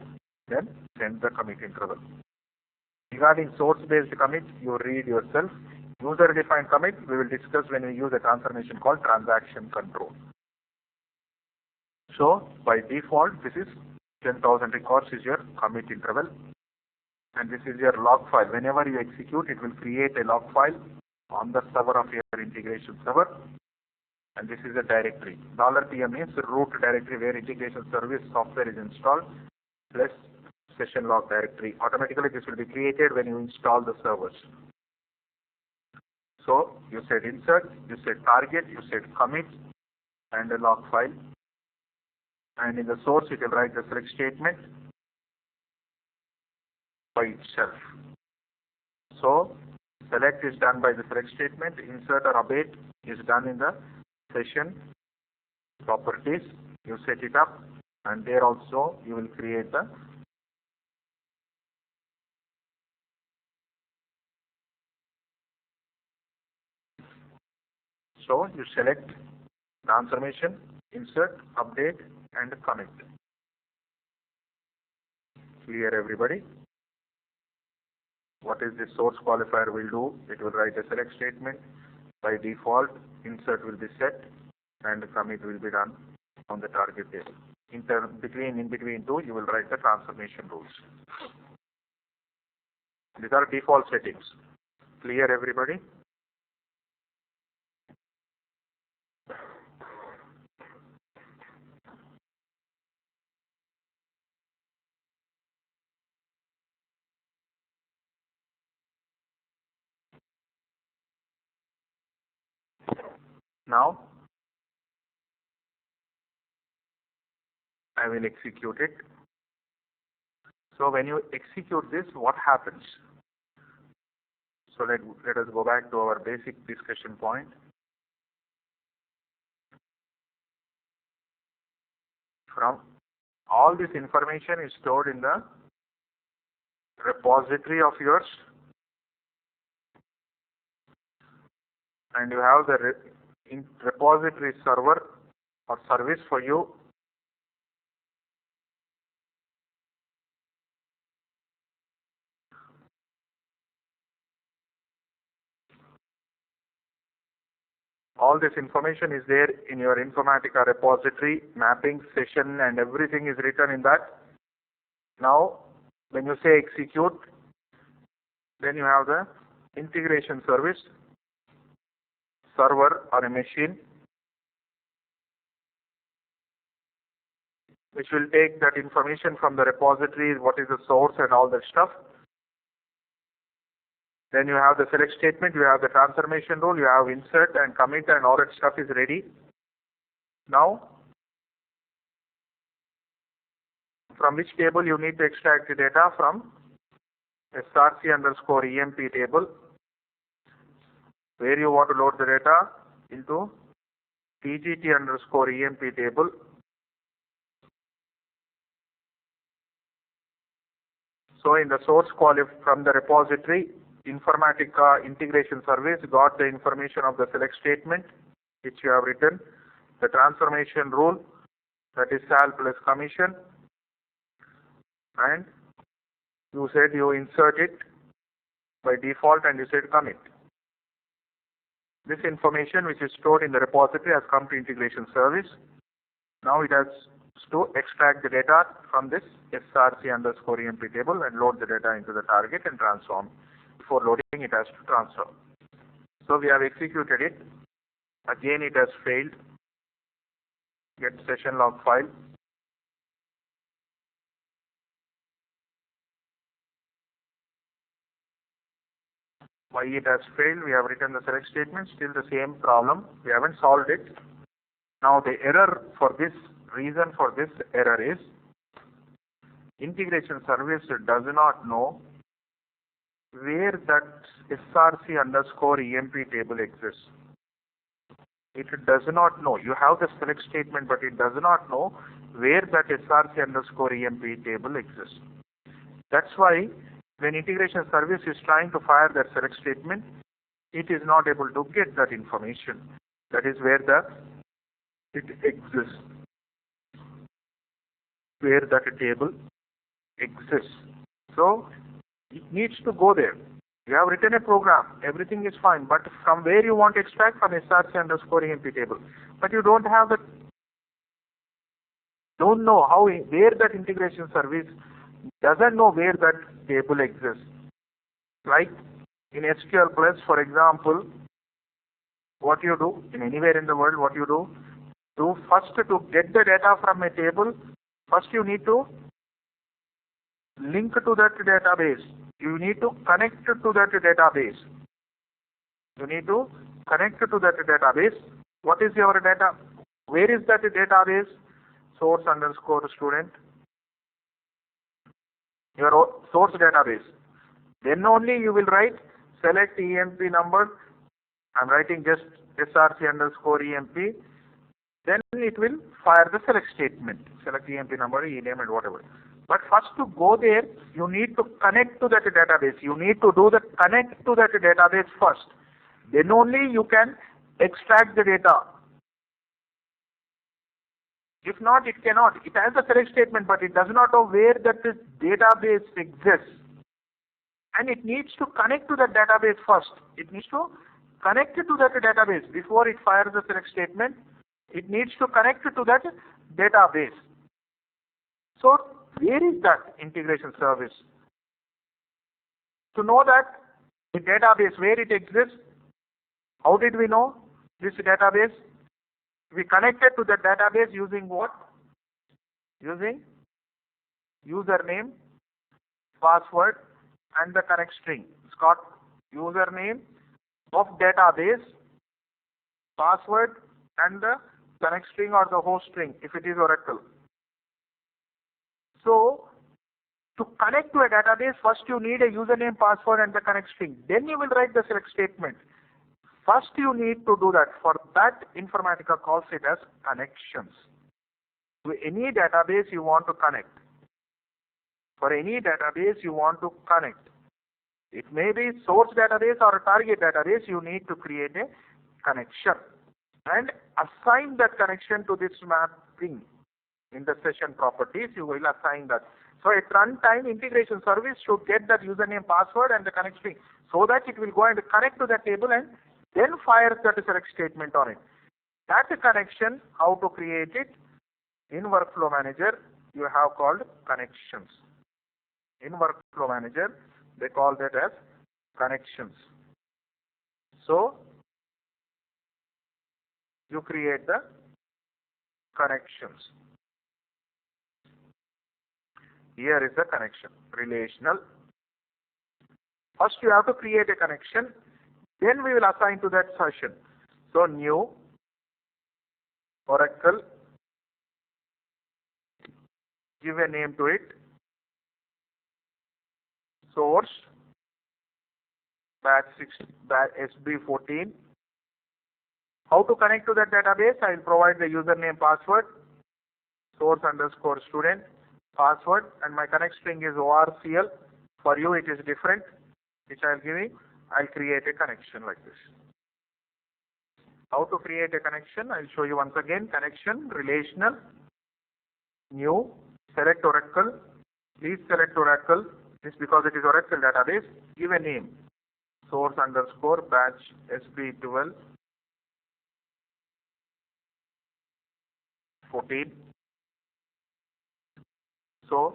Regarding source-based commit, you read yourself. User-defined commit, we will discuss when we use a transformation called transaction control. So, by default, this is 10,000 records is your commit interval. And this is your log file. Whenever you execute, it will create a log file on the server of your integration server. And this is a directory. $PM means root directory where integration service software is installed, plus session log directory. Automatically, this will be created when you install the servers. So, you said insert, you said target, you said commit, and a log file. And in the source, you can write the select statement by itself. So, select is done by the select statement, insert or update is done in the session properties. You set it up, and there also you will create the so you select transformation, insert, update, and commit. Clear, everybody? What is the source qualifier will do? It will write a select statement. By default, insert will be set and commit will be done on the target table. In between two, you will write the transformation rules. These are default settings. Clear, everybody? Now, I will execute it. So when you execute this, what happens? So let us go back to our basic discussion point. From all this information is stored in the repository of yours, and you have the repository server or service for you. All this information is there in your Informatica repository, mapping, session, and everything is written in that. Now, when you say execute, then you have the integration service, server or a machine, which will take that information from the repository, what is the source and all that stuff. Then you have the select statement, you have the transformation rule, you have insert and commit, and all that stuff is ready. Now, from which table you need to extract the data? From src_emp table, where you want to load the data into tgt_emp table. So in the source from the repository, Informatica integration service got the information of the select statement, which you have written, the transformation rule, that is sal plus commission, and you said you insert it by default and you said commit. This information which is stored in the repository has come to integration service. Now it has to extract the data from this src_emp table and load the data into the target and transform. Before loading, it has to transfer. So we have executed it. Again, it has failed. Get session log file. Why it has failed? We have written the select statement. Still the same problem. We haven't solved it. Now the error for this reason for this error is integration service does not know where that src_emp table exists. It does not know. You have the select statement, but it does not know where that src_emp table exists. That's why when integration service is trying to fire that select statement, it is not able to get that information. That is where it exists, where that table exists. So it needs to go there. You have written a program, everything is fine, but from where you want to extract? From src underscore emp table. But you don't know how, where that integration service doesn't know where that table exists. Like in SQL Plus, for example, what you do, in anywhere in the world, what you do first to get the data from a table, first you need to link to that database. You need to connect to that database. You need to connect to that database. What is your data? Where is that database? Source underscore student. Your source database. Then only you will write select EMP number. I'm writing just src underscore EMP. Then it will fire the select statement. Select EMP number, ename and whatever. But first to go there, you need to connect to that database. You need to do the connect to that database first. Then only you can extract the data. If not, it cannot. It has a select statement, but it does not know where that database exists. And it needs to connect to that database first. It needs to connect to that database. Before it fires the select statement, it needs to connect to that database. So, where is that integration service? To know that the database, where it exists, how did we know this database? We connected to the database using what? Using username, password, and the connect string. It's got username of database, password, and the connect string or the host string if it is Oracle. So, to connect to a database, first you need a username, password, and the connect string. Then you will write the select statement. First you need to do that. For that, Informatica calls it as connections. To any database you want to connect. For any database you want to connect. It may be source database or a target database, you need to create a connection. And assign that connection to this mapping. In the session properties, you will assign that. So at runtime, integration service should get that username, password, and the connect string, so that it will go and connect to that table and then fire that select statement on it. That connection, how to create it? In Workflow Manager, you have called connections. In Workflow Manager, they call that as connections. So, you create the connections. Here is the connection, relational. First you have to create a connection, then we will assign to that session. So new, Oracle, give a name to it, source, batch SB14. How to connect to that database? I will provide the username, password, source underscore student, password, and my connect string is ORCL. For you it is different, which I will give you. I will create a connection like this. How to create a connection? I will show you once again. Connection, relational, new, select Oracle. Please select Oracle. This because it is Oracle database. Give a name. Source underscore batch SB12 14. So,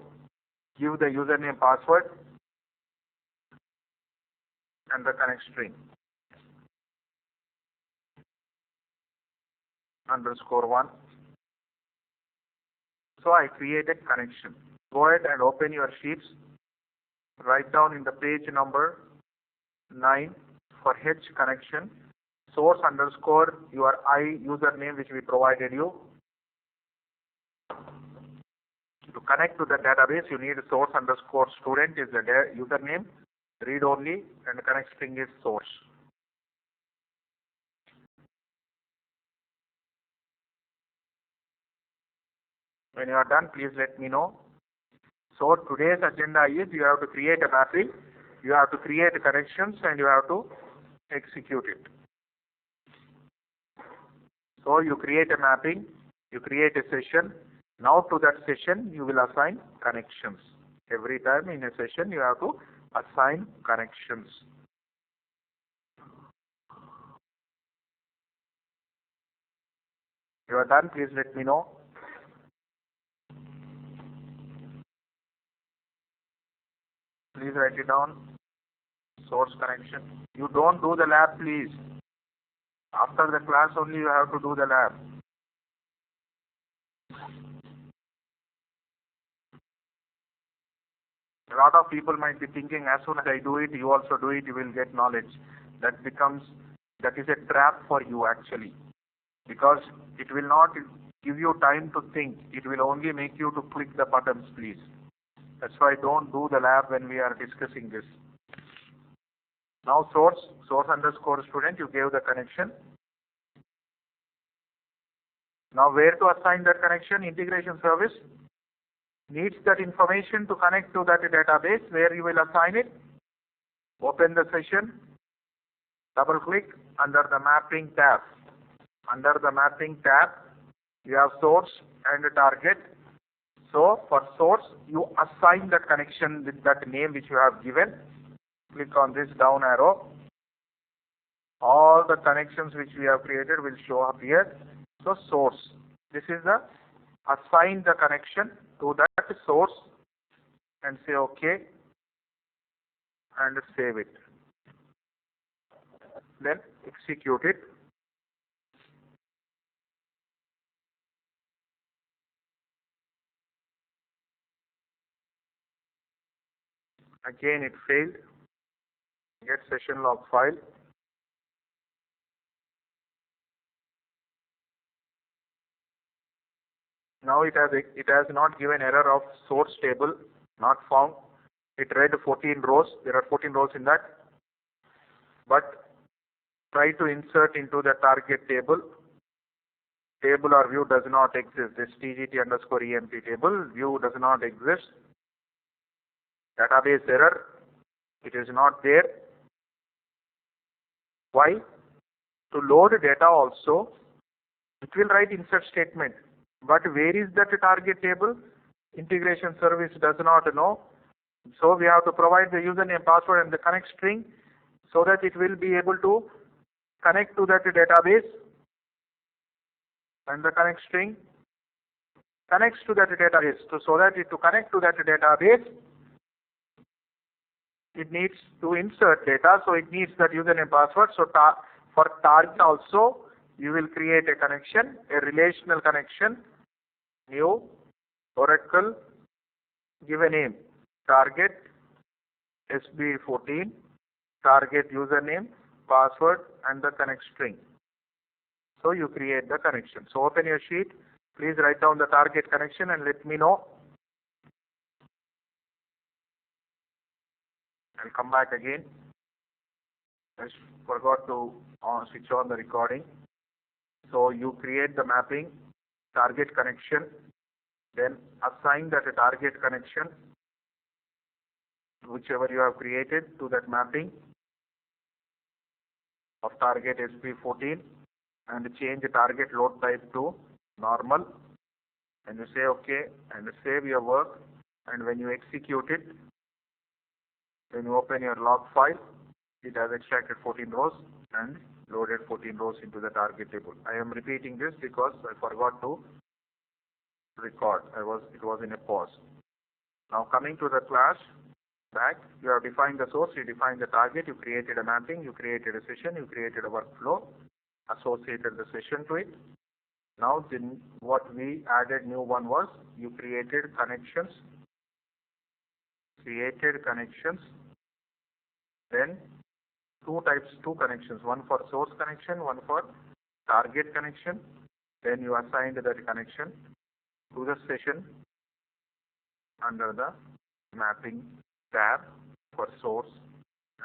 give the username, password, and the connect string. Underscore 1. So, I created connection. Go ahead and open your sheets. Write down in the page number 9 for H connection. Source underscore your username which we provided you. To connect to the database, you need source underscore student is the username, read only, and the connect string is source. When you are done, please let me know. So today's agenda is you have to create a mapping You have to create connections and you have to execute it. So you create a mapping, you create a session. Now to that session you will assign connections. Every time in a session you have to assign connections. You are done, please let me know. Please write it down. Source connection. You don't do the lab, please. After the class only you have to do the lab. A lot of people might be thinking, as soon as I do it, you also do it, you will get knowledge. That is a trap for you actually. Because it will not give you time to think. It will only make you to click the buttons, please. That's why don't do the lab when we are discussing this. Now source underscore student, you gave the connection. Now where to assign that connection? Integration service needs that information to connect to that database. Where you will assign it? Open the session, double click under the mapping tab. Under the mapping tab, you have source and target. So for source, you assign that connection with that name which you have given. Click on this down arrow. All the connections which we have created will show up here. So source. This is the assign the connection to that source and say OK and save it. Then execute it. Again it failed. Get session log file. Now it has not given error of source table not found. It read 14 rows. There are 14 rows in that. But try to insert into the target table. Table or view does not exist. This TGT underscore EMP table view does not exist. Database error. It is not there. Why? To load data also, it will write insert statement. But where is that target table? Integration service does not know. So we have to provide the username, password and the connect string so that it will be able to connect to that database. And the connect string connects to that database. So that to connect to that database, it needs to insert data. So it needs that username, password. So for target also, you will create a connection, a relational connection, new, Oracle, give a name, target, SB14, target username, password and the connect string. So you create the connection. So open your sheet, please write down the target connection and let me know. I'll come back again. I forgot to switch on the recording. So you create the mapping, target connection, then assign that target connection, whichever you have created, to that mapping of target SP14 and change the target load type to normal. And you say OK and save your work. And when you execute it, when you open your log file, it has extracted 14 rows and loaded 14 rows into the target table. I am repeating this because I forgot to record. It was in a pause. Now coming to the class back, you have defined the source, you defined the target, you created a mapping, you created a session, you created a workflow, associated the session to it. Now then what we added new one was you created connections, then two connections, one for source connection, one for target connection. Then you assigned that connection to the session under the mapping tab for source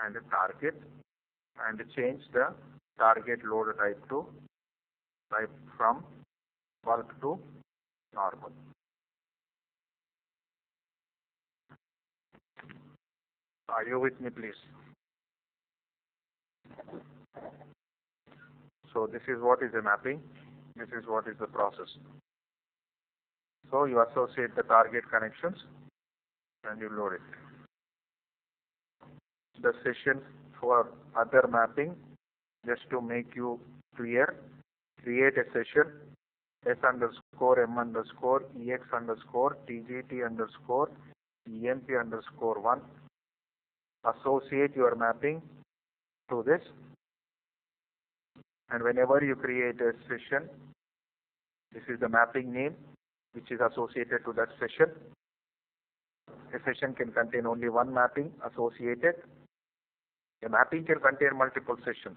and target, and change the target load type from bulk to normal. Are you with me, please? So this is what is a mapping. This is what is the process. So you associate the target connections and you load it. The session for other mapping, just to make you clear, create a session S underscore M underscore EX underscore TGT underscore EMP underscore 1. Associate your mapping to this. And whenever you create a session, this is the mapping name which is associated to that session. A session can contain only one mapping associated. A mapping can contain multiple sessions,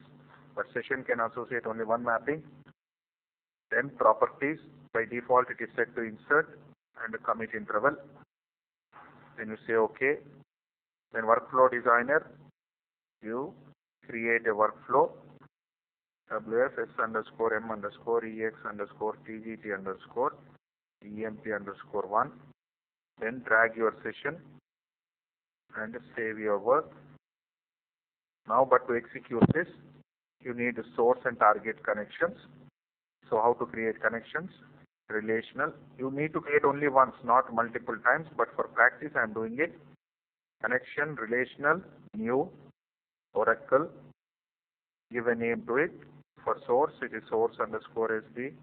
but session can associate only one mapping. Then properties, by default it is set to insert and commit interval. Then you say OK. Then workflow designer, you create a workflow WF S underscore M underscore EX underscore TGT underscore EMP underscore 1. Then drag your session and save your work. Now, but to execute this, you need source and target connections. So how to create connections? Relational. You need to create only once, not multiple times, but for practice I am doing it. Connection, relational, new, Oracle. Give a name to it. For source, it is source underscore SD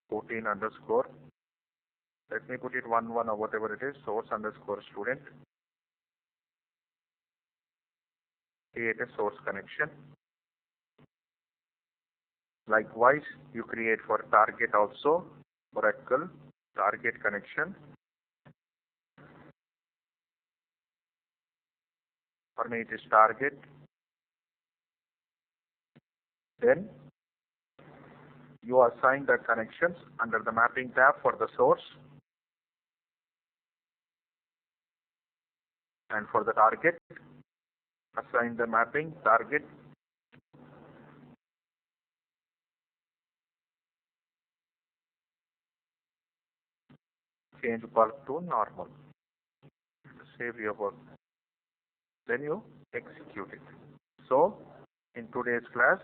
14 underscore. Let me put it 1 or whatever it is, source underscore student. Create a source connection. Likewise, you create for target also, Oracle, target connection. For me, it is target. Then you assign the connections under the mapping tab for the source. And for the target, assign the mapping target. Change bulk to normal. Save your work. Then you execute it. So, in today's class,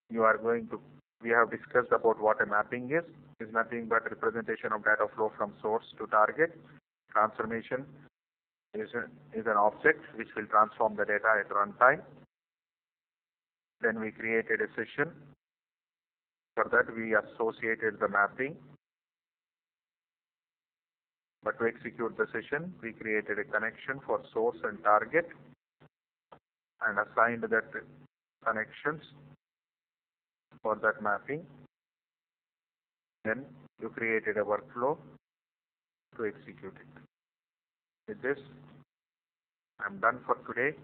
we have discussed about what a mapping is. It is nothing but representation of data flow from source to target. Transformation is an object which will transform the data at runtime. Then we created a session. For that, we associated the mapping. But to execute the session, we created a connection for source and target and assigned that connections for that mapping. Then you created a workflow to execute it. With this, I'm done for today.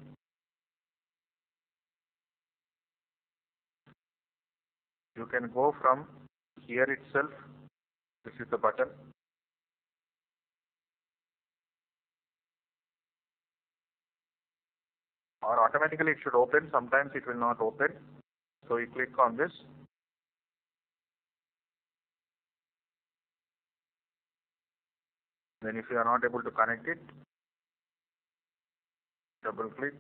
You can go from here itself. This is the button. Or automatically it should open. Sometimes it will not open. So you click on this. Then if you are not able to connect it, double click.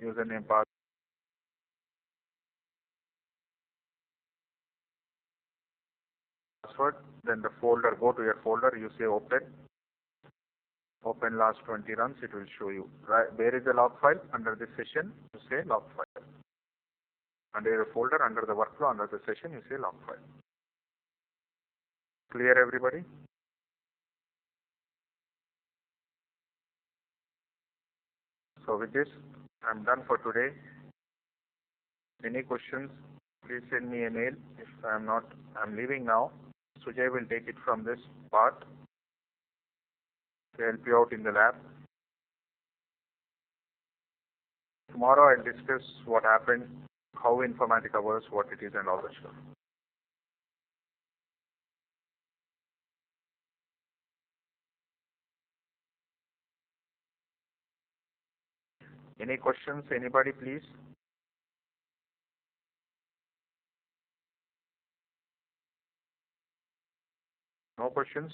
Username, password. Then the folder, go to your folder, you say open. Open last 20 runs, it will show you. Right, where is the log file? Under this session, you say log file. Under your folder, under the workflow, under the session, you say log file. Clear, everybody? So with this, I'm done for today. Any questions, please send me a mail. If I'm leaving now. Sujay will take it from this part to help you out in the lab. Tomorrow I'll discuss what happened, how Informatica works, what it is, and all that stuff. Any questions, anybody, please? No questions?